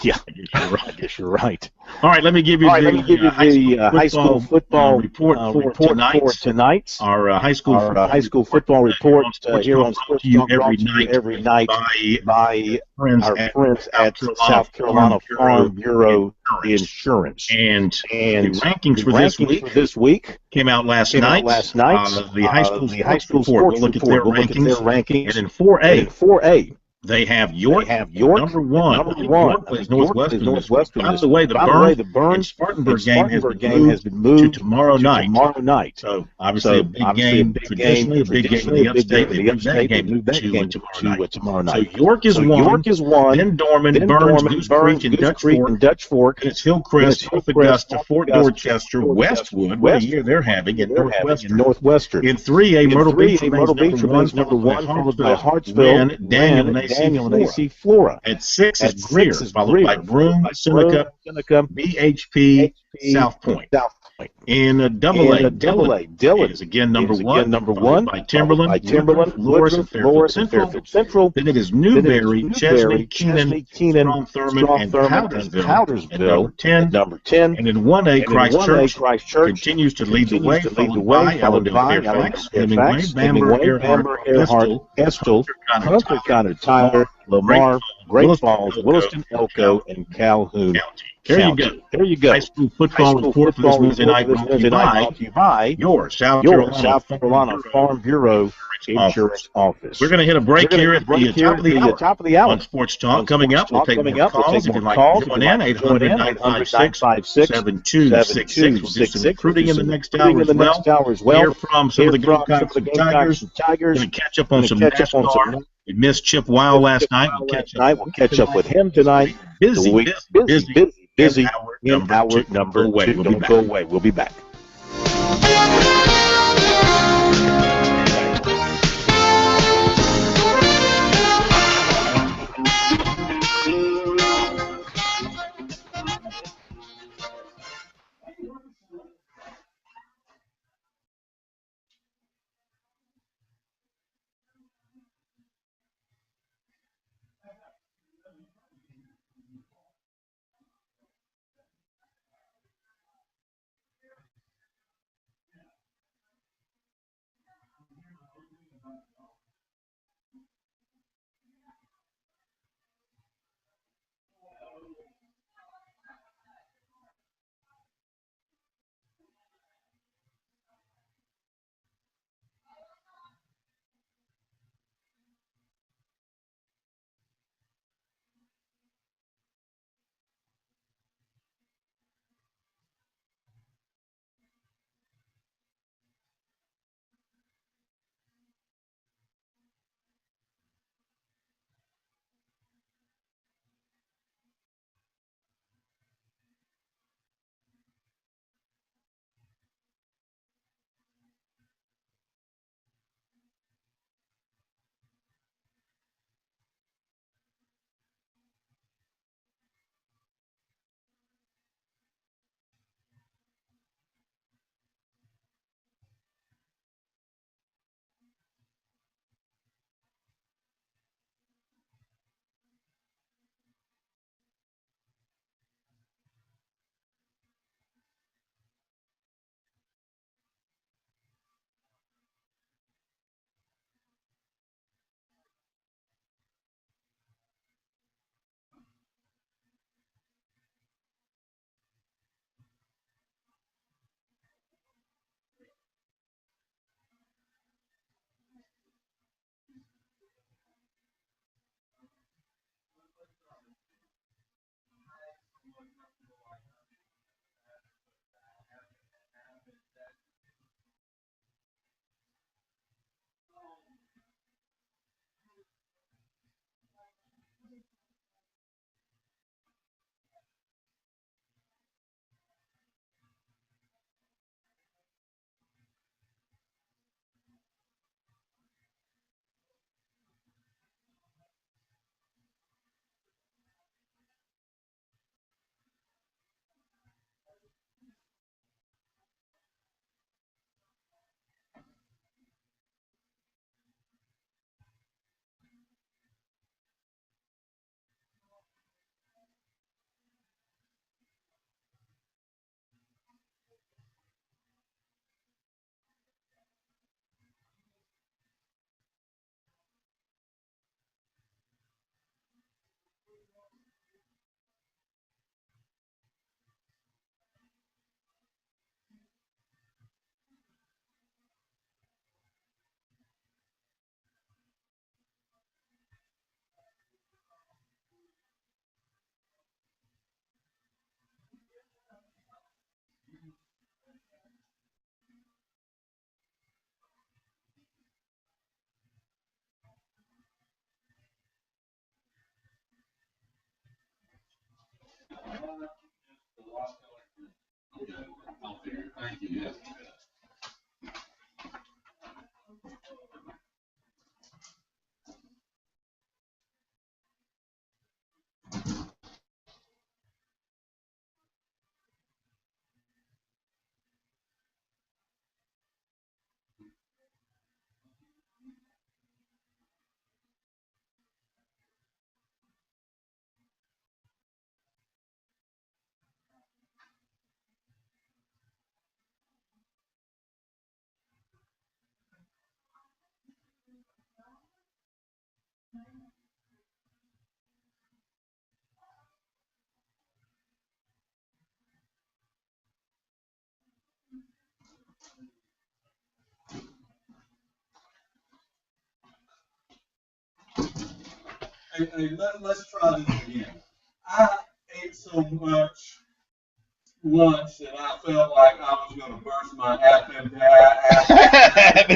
Yeah, I guess you're right. All right, let me give you the high school football report for tonight. Our high school football report here on SportsTalk every night by our friends at South Carolina Farm Bureau Insurance. And the rankings for this week came out last night. The high school sports report. We'll look at their rankings. And in 4A. They have York number one. York plays Northwestern. By the way, the Burn and Spartanburg game has been moved to tomorrow night. So obviously a big game, traditionally a big game in the upstate. They moved that game to tomorrow night. So York is one. Then Dorman, Burns, Goose Creek, and Dutch Fork. And it's Hillcrest, North Augusta, Fort Dorchester, Westwood. What a year they're having at Northwestern. In 3A, Myrtle Beach remains number one, followed by Hartsville, Daniel and AC Flora. At 6 is Greer, followed by Broome, Seneca, BHP, South Point. In double A, Dillon is again number one, by Timberland, Loris, and Fairfield Central. Then it is Newberry, Chesley, Keenan, Strong Thurman, and Powdersville at number 10. And in 1A, Christchurch continues to lead the way, followed by Allendale, Fairfax, Hemingway, Bamber, Earhart, Estill, Hunter, Connor, Tyler, Lamar, Great Falls, Williston, Elko, and Calhoun County. There you go. High school football report for this Wednesday night brought to you by your South Carolina Farm Bureau Insurance Office. We're going to hit a break here at the top of the hour on Sports Talk. Coming up, we'll take more calls. If you'd like to join in, 800-956-7266. We'll do some recruiting in the next hour as well. Hear from some of the Gamecocks and Tigers. Going to catch up on some NASCAR. We missed Chip Wow last night. We'll catch up with him tonight. Busy in hour number 2. Don't go away. We'll be back. Thank you. Yes. Hey, let's try this again. I ate so much lunch that I felt like I was going to burst my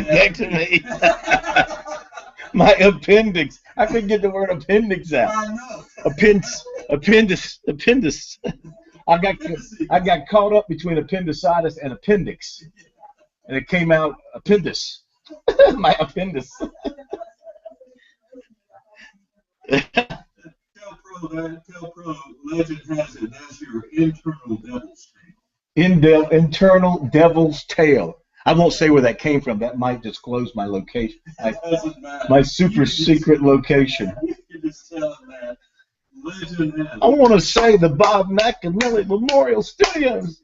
appendectomy. My appendix. I couldn't get the word appendix out. I know. Appendix. I got caught up between appendicitis and appendix, and it came out appendix. My appendix. Tell Pro, legend has it that's your internal devil's tail. Internal devil's tail. I won't say where that came from. That might disclose my location. My super secret location. You just tell him that. Legend has it. I want to say the Bob McAnally Memorial Studios.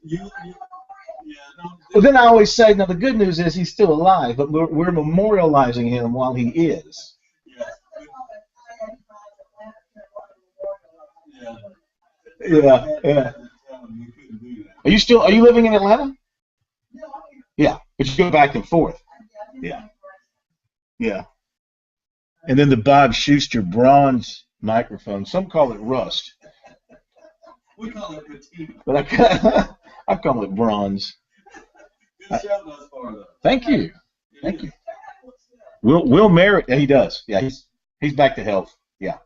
Well, then I always say, now the good news is he's still alive, but we're memorializing him while he is. Yeah. Are you living in Atlanta? Yeah, but you go back and forth. Yeah. And then the Bob Schuster bronze microphone. Some call it rust. We call it patina. But I call it bronze. Good show thus far, though. Thank you. Will Merritt, he does. Yeah, he's back to health. Yeah.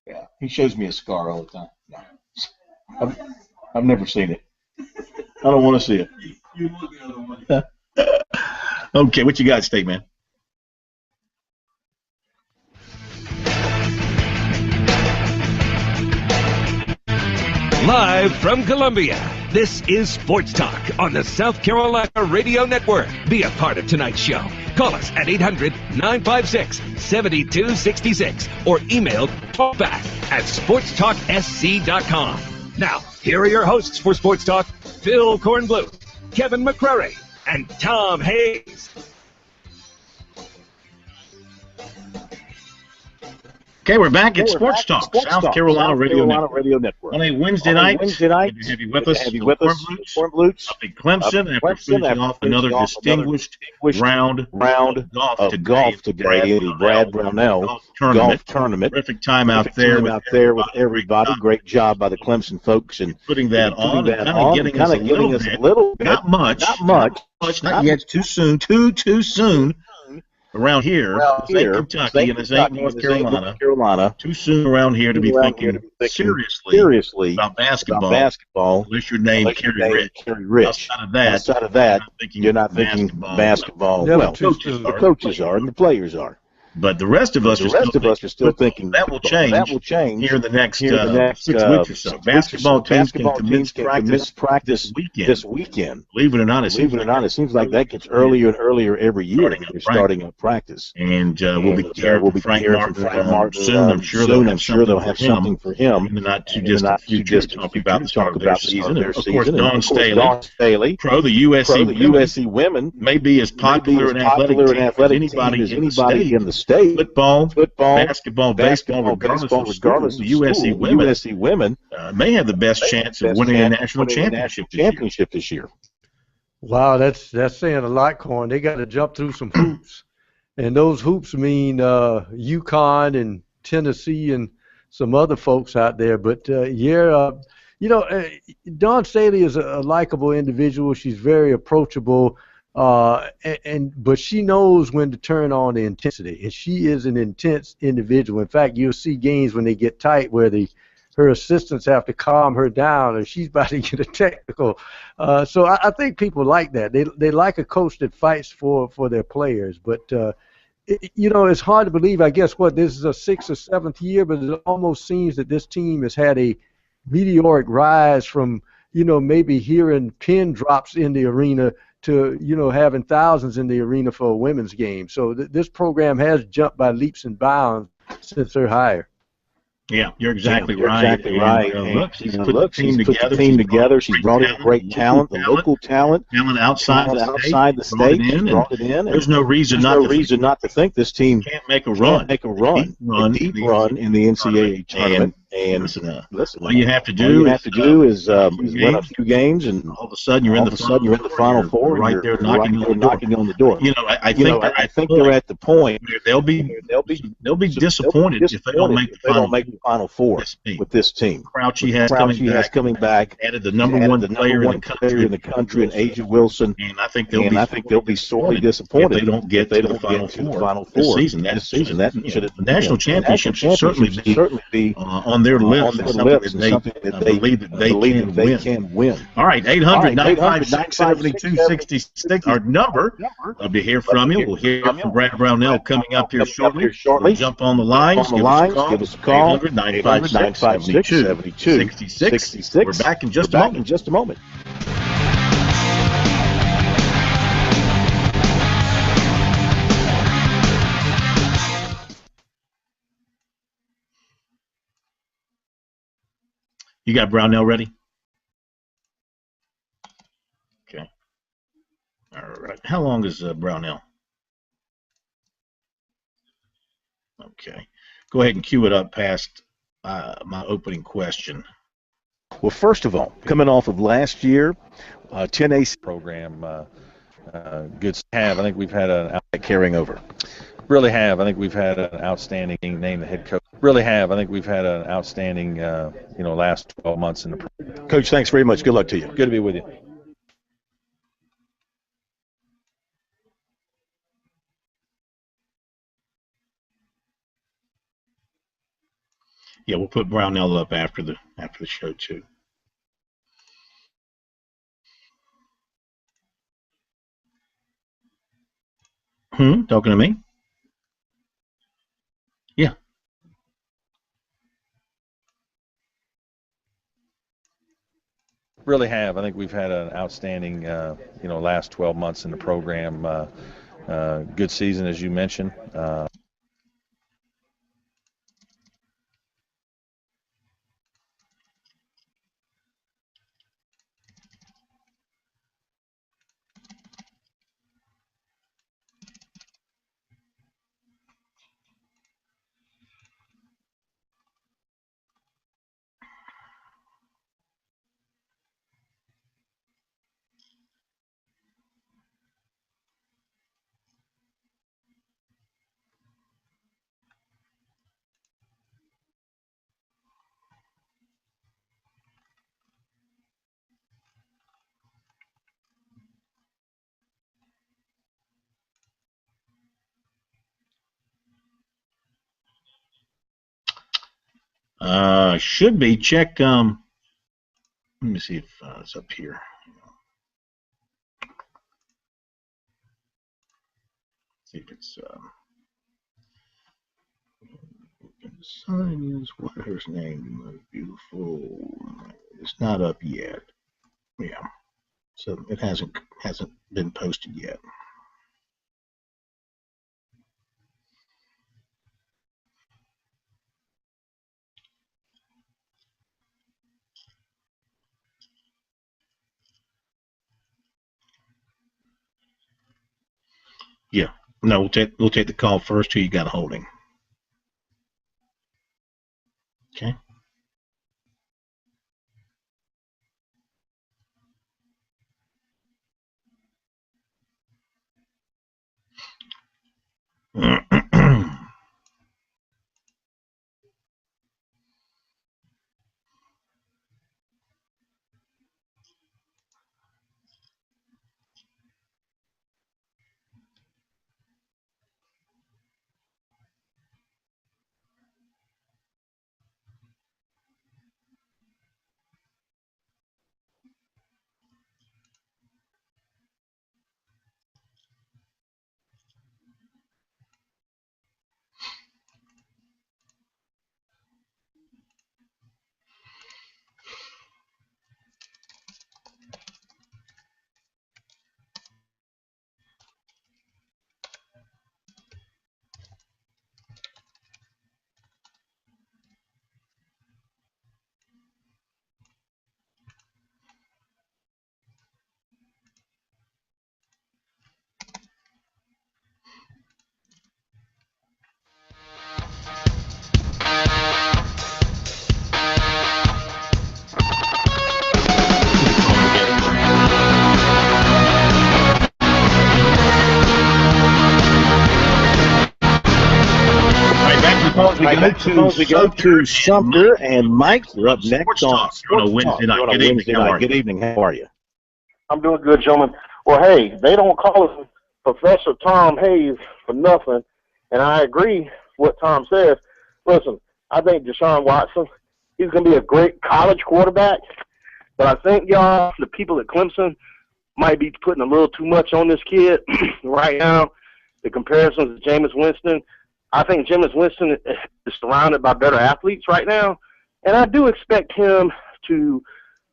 Yeah, he shows me a scar all the time. No. I've never seen it. I don't want to see it. You look the other way. Okay, what you got, State Man? Live from Columbia, this is Sports Talk on the South Carolina Radio Network. Be a part of tonight's show. Call us at 800-956-7266 or email talkback@sportstalksc.com. Now, here are your hosts for Sports Talk, Phil Kornbluth, Kevin McCrary, and Tom Hayes. Okay, we're back at Sports Talk, South Carolina Radio Network. On a Wednesday night, good to have you with us. Cornblutes, up in Clemson, after finishing off another distinguished round of golf today in the Brad Brownell golf tournament. Terrific time out there with everybody. Great job by the Clemson folks and putting that on, kind of getting us a little bit. Not much. Not yet. Too soon. Too soon. Around here, this ain't Kentucky and this ain't North Carolina. Too soon around here to be thinking seriously about basketball. Unless your name Kerry Rich. Outside of that, you're not thinking basketball. Well, the coaches are and the players are. But the rest of us are still thinking that will change here in the next 6 weeks or so. Basketball teams can commence practice this weekend. Believe it or not, it seems like that gets earlier and earlier every year. They're starting up practice. And we'll be hearing from Frank Martin soon. I'm sure they'll have something for him in the not too distant future to talk about the start of their season. Of course, Dawn Staley, pro the USC women, may be as popular and athletic as anybody in the state. Football, basketball, baseball, regardless of the USC women may have the best chance of winning a national championship this year. Wow, that's saying a lot, Corn. They got to jump through some hoops, and those hoops mean UConn and Tennessee and some other folks out there. But Dawn Staley is a likable individual. She's very approachable. But she knows when to turn on the intensity, and she is an intense individual. In fact, you'll see games when they get tight where her assistants have to calm her down, or she's about to get a technical. So I think people like that. They like a coach that fights for their players. But it's hard to believe. I guess this is a 6th or 7th year, but it almost seems that this team has had a meteoric rise from maybe hearing pin drops in the arena to having thousands in the arena for a women's game. So this program has jumped by leaps and bounds since her hire. Yeah, you're exactly right. Exactly right. Look, she's put the team together. She's brought in great talent, the local talent outside the state. Brought it in. There's no reason not to think this team can't make a run. A deep run in the NCAA tournament. And listen, all you have to do is win a few games, and all of a sudden you're in the Final Four, right there knocking on the door. I think they're at the point they'll be disappointed if they don't make the Final Four with this team. Crouchy has coming back. Added the number one player in the country, and Asia Wilson. And I think they'll be sorely disappointed if they don't get to the Final Four this season. The national championship should certainly be on their list. Something that they believe that they can win. All right, 800-956-7266. Our number. Love to hear from you. We'll hear from Brad Brownell coming up here shortly. We'll jump on the lines. Give us a call. 800-956-7266. We're back in just a moment. You got Brownell ready? Okay. All right. How long is Brownell? Okay. Go ahead and cue it up past my opening question. Well, first of all, coming off of last year, 10A program, good to have. I think we've had an carrying over. Really have. I think we've had an outstanding named the head coach. Really have. I think we've had an outstanding, last 12 months in the program. Coach, thanks very much. Good luck to you. Good to be with you. Yeah, we'll put Brownell up after the show too. Talking to me? Yeah. Really have. I think we've had an outstanding, last 12 months in the program. Good season, as you mentioned. Should be. Check. Let me see if it's up here. See if it's. Sign is what her name. Beautiful. It's not up yet. Yeah. So it hasn't been posted yet. Yeah. No, we'll take the call first. Who you got holding? Okay. we go to Sumter and Mike. You're up next on Sports Talk on a Wednesday night. Good evening. How are you? I'm doing good, gentlemen. Well, hey, they don't call us Professor Tom Hayes for nothing, and I agree with what Tom says. Listen, I think Deshaun Watson, he's going to be a great college quarterback, but I think, y'all, the people at Clemson might be putting a little too much on this kid right now. The comparisons to Jameis Winston, I think Jameis Winston is surrounded by better athletes right now, and I do expect him to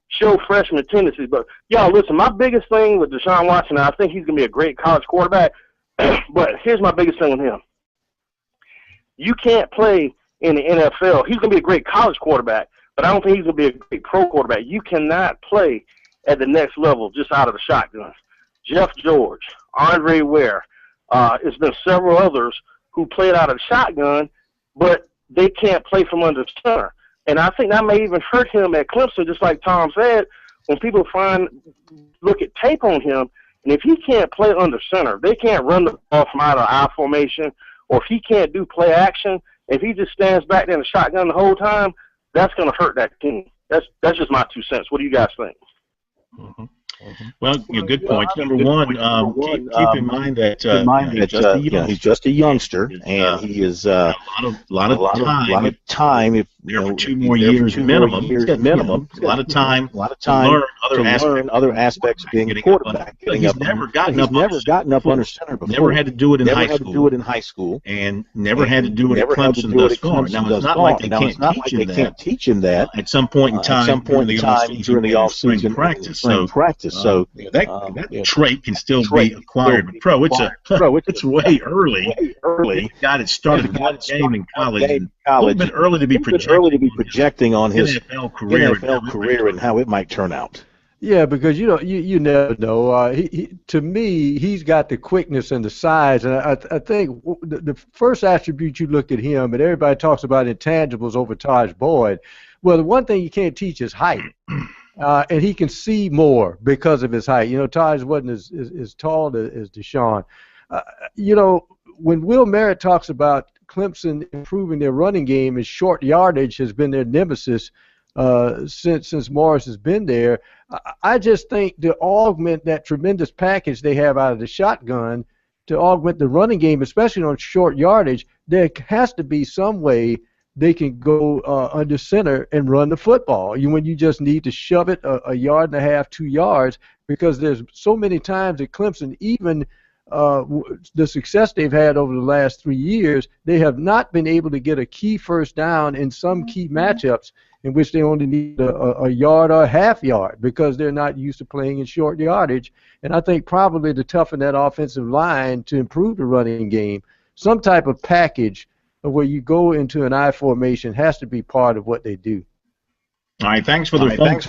show freshman tendencies. But, y'all, listen, my biggest thing with Deshaun Watson, I think he's going to be a great college quarterback, but here's my biggest thing with him. You can't play in the NFL. He's going to be a great college quarterback, but I don't think he's going to be a great pro quarterback. You cannot play at the next level just out of the shotgun. Jeff George, Andre Ware, there's been several others who played out of the shotgun, but they can't play from under center. And I think that may even hurt him at Clemson, just like Tom said, when people look at tape on him, and if he can't play under center, they can't run the ball from out of I formation, or if he can't do play action, if he just stands back there in the shotgun the whole time, that's going to hurt that team. That's just my 2 cents. What do you guys think? Mm-hmm. Well, good points. Number one, keep in mind that he's just a youngster, and he is a lot of time. If there for 2 more years minimum, a lot of time to learn other aspects of being a quarterback. He's never gotten up under center before. Never had to do it in high school, and never had to do it at Clemson thus far. Now it's not like they can't teach him that at some point in time during the off-season practice. So that trait can still be acquired. But it's way early. Got it started one game in college. A little bit early to be projecting on his NFL career and how it might turn out. Yeah, because you never know. To me, he's got the quickness and the size, and I think the first attribute you look at him, and everybody talks about intangibles over Taj Boyd. Well, the one thing you can't teach is height. And he can see more because of his height. Taj wasn't as tall as Deshaun. When Will Merritt talks about Clemson improving their running game, and short yardage has been their nemesis since Morris has been there, I just think to augment that tremendous package they have out of the shotgun, to augment the running game, especially on short yardage, there has to be some way they can go under center and run the football. When you just need to shove it a yard and a half, 2 yards, because there's so many times at Clemson, even the success they've had over the last 3 years, they have not been able to get a key first down in some key matchups in which they only need a yard or a half yard because they're not used to playing in short yardage. And I think probably to toughen that offensive line to improve the running game, some type of package where you go into an I formation has to be part of what they do. All right, thanks for the phone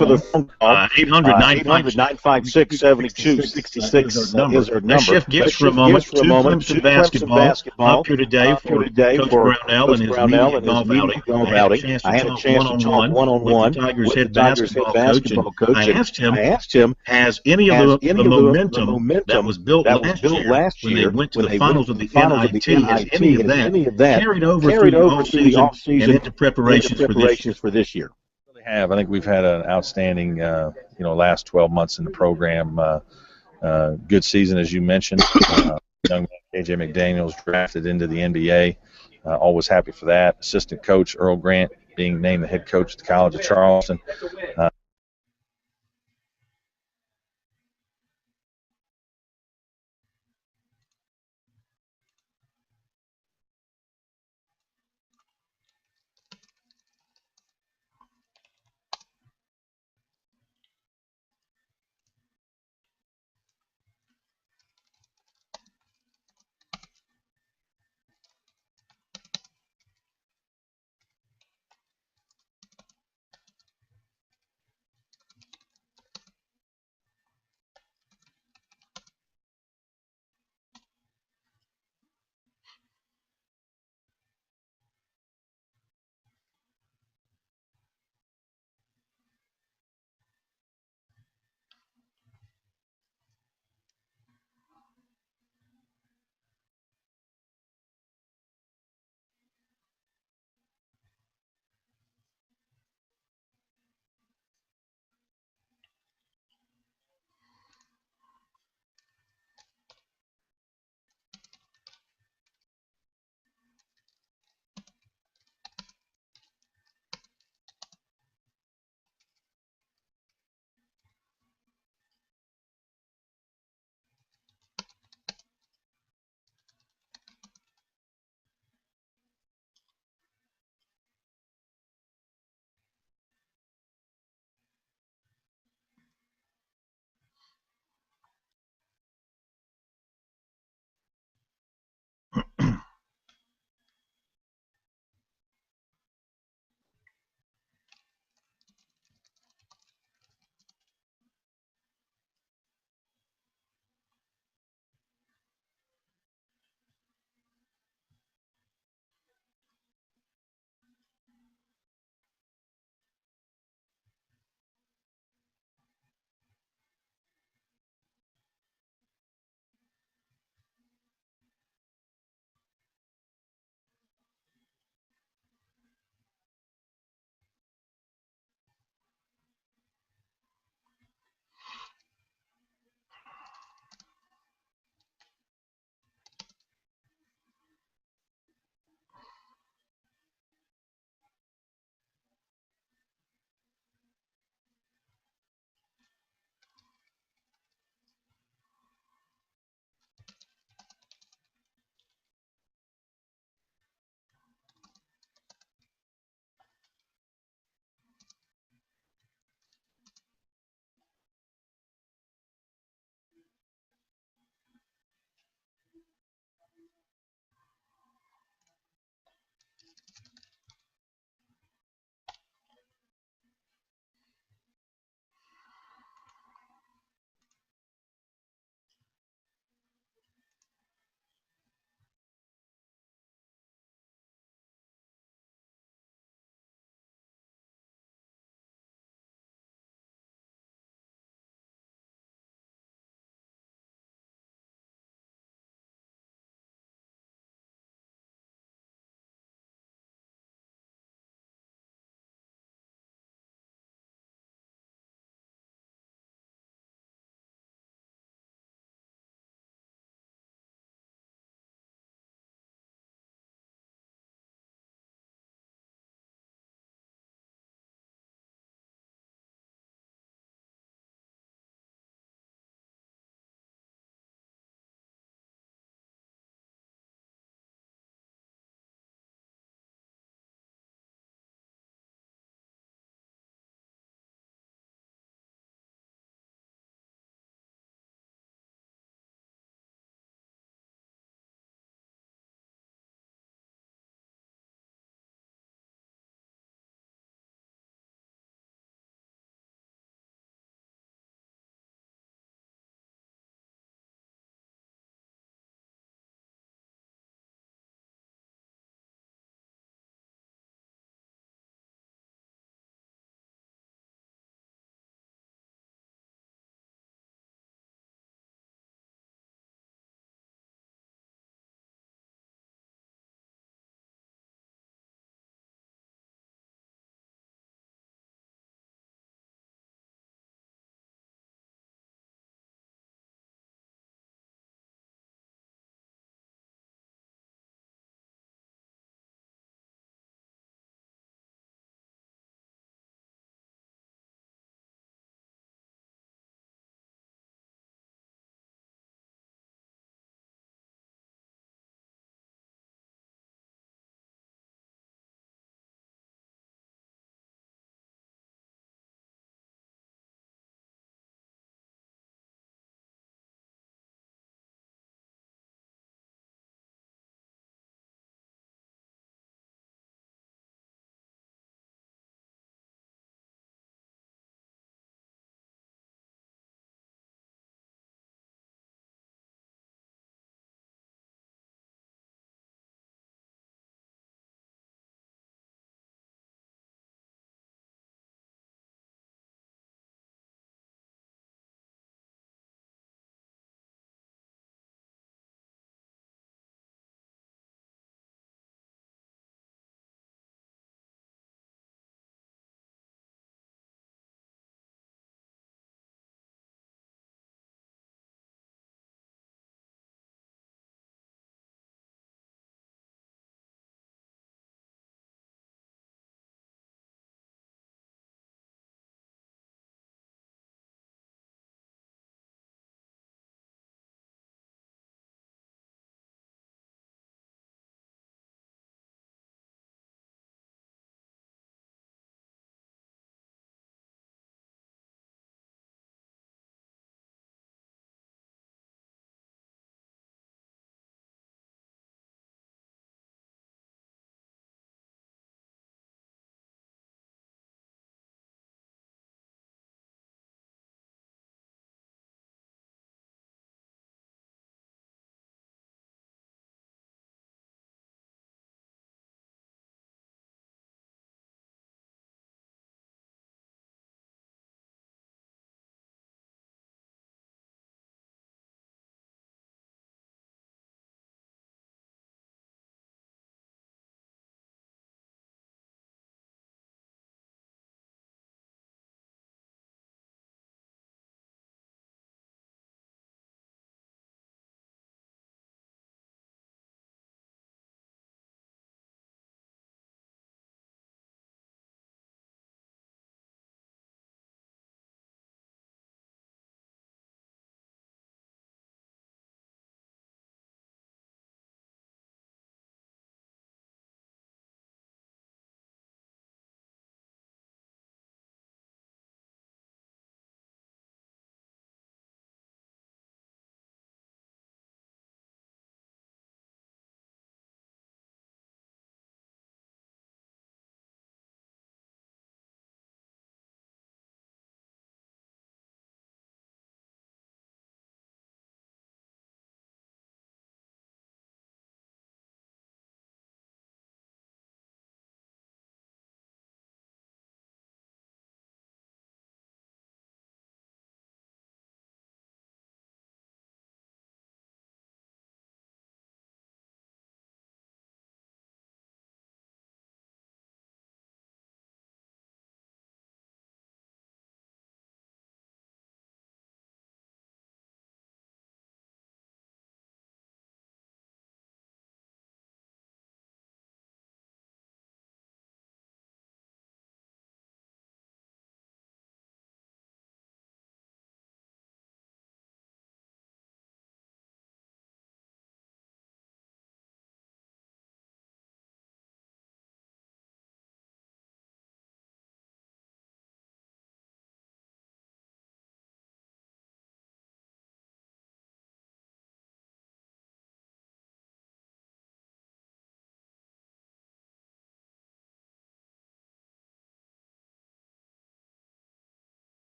call. 800-956-7266 is our number. Let's shift gears for a moment to Clemson basketball. Up here today for Coach Brownell and his media golf outing. I had a chance to talk one-on-one with the Tigers head basketball coach. I asked him, has any of the momentum that was built last year when they went to the finals of the NIT, has any of that carried over through the offseason and into preparations for this year? I think we've had an outstanding, last 12 months in the program. Good season, as you mentioned. Young KJ McDaniels drafted into the NBA. Always happy for that. Assistant coach Earl Grant being named the head coach at the College of Charleston.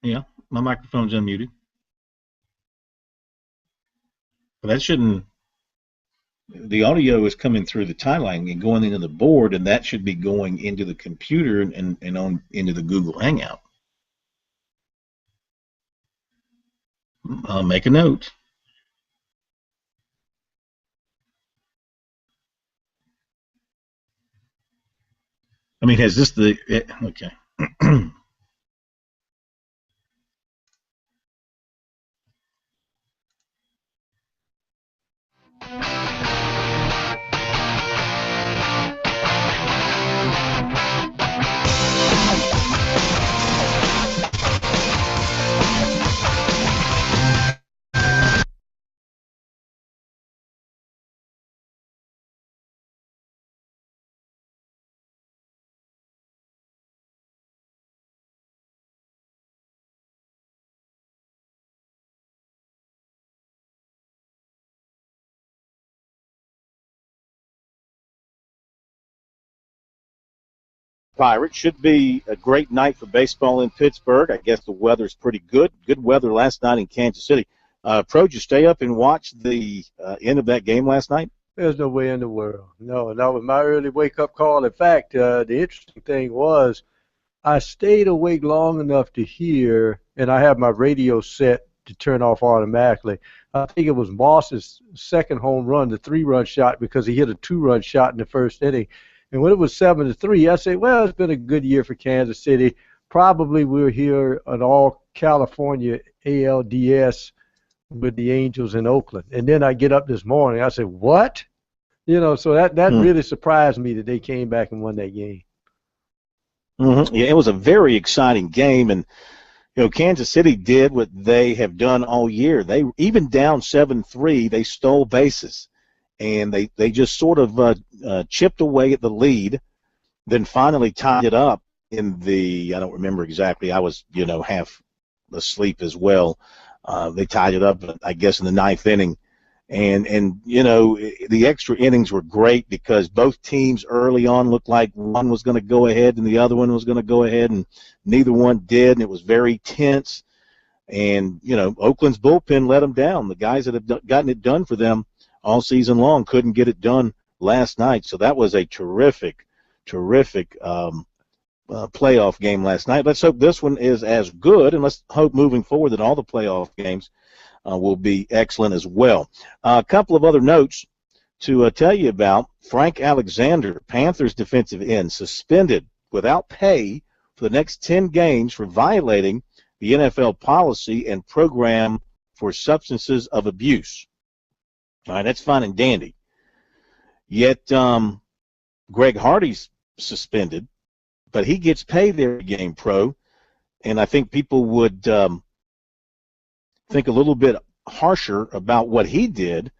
Yeah, my microphone's unmuted. But that shouldn't. The audio is coming through the tie line and going into the board, and that should be going into the computer and on into the Google Hangout. I'll make a note. I mean, has this the okay? Pirates. Should be a great night for baseball in Pittsburgh. I guess the weather's pretty good. Good weather last night in Kansas City. Pro, did you stay up and watch the end of that game last night? There's no way in the world. No, that was my early wake-up call. In fact, the interesting thing was I stayed awake long enough to hear, and I have my radio set to turn off automatically. I think it was Moss's second home run, the 3-run shot, because he hit a 2-run shot in the first inning. And when it was 7-3, I said, well, it's been a good year for Kansas City. Probably we'll hear an all-California ALDS with the Angels in Oakland. And then I get up this morning, I said, what? So that really surprised me that they came back and won that game. Mm-hmm. Yeah, it was a very exciting game. And, Kansas City did what they have done all year. They, even down 7-3, they stole bases. And they just sort of chipped away at the lead, then finally tied it up in the, I don't remember exactly, I was, half asleep as well. They tied it up, I guess, in the 9th inning. And the extra innings were great because both teams early on looked like one was going to go ahead and the other one was going to go ahead, and neither one did, and it was very tense. And, Oakland's bullpen let them down. The guys that have gotten it done for them all season long couldn't get it done last night. So that was a terrific playoff game last night. Let's hope this one is as good, and let's hope moving forward that all the playoff games will be excellent as well. A couple of other notes to tell you about. Frank Alexander, Panthers defensive end, suspended without pay for the next 10 games for violating the NFL policy and program for substances of abuse. All right, that's fine and dandy. Yet Greg Hardy's suspended, but he gets paid every game, Pro, and I think people would think a little bit harsher about what he did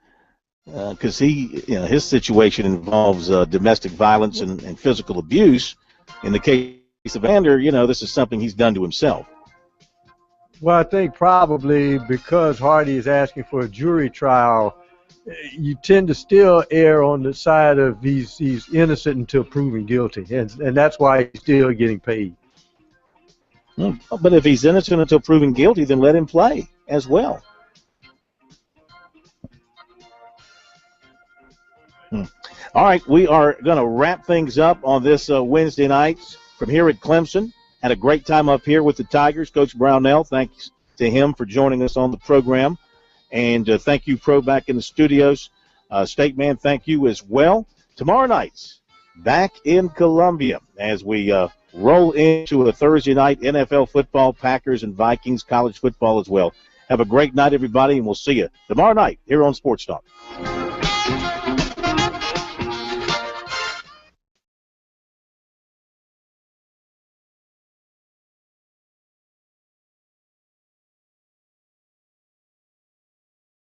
because his situation involves domestic violence and physical abuse. In the case of Ander, this is something he's done to himself. Well, I think probably because Hardy is asking for a jury trial, you tend to still err on the side of he's innocent until proven guilty, and that's why he's still getting paid. But if he's innocent until proven guilty, then let him play as well. All right, we are going to wrap things up on this Wednesday night from here at Clemson. Had a great time up here with the Tigers. Coach Brownell, thanks to him for joining us on the program. And thank you, Pro, back in the studios. State Man, thank you as well. Tomorrow night, back in Columbia as we roll into a Thursday night NFL football, Packers and Vikings, college football as well. Have a great night, everybody, and we'll see you tomorrow night here on Sports Talk.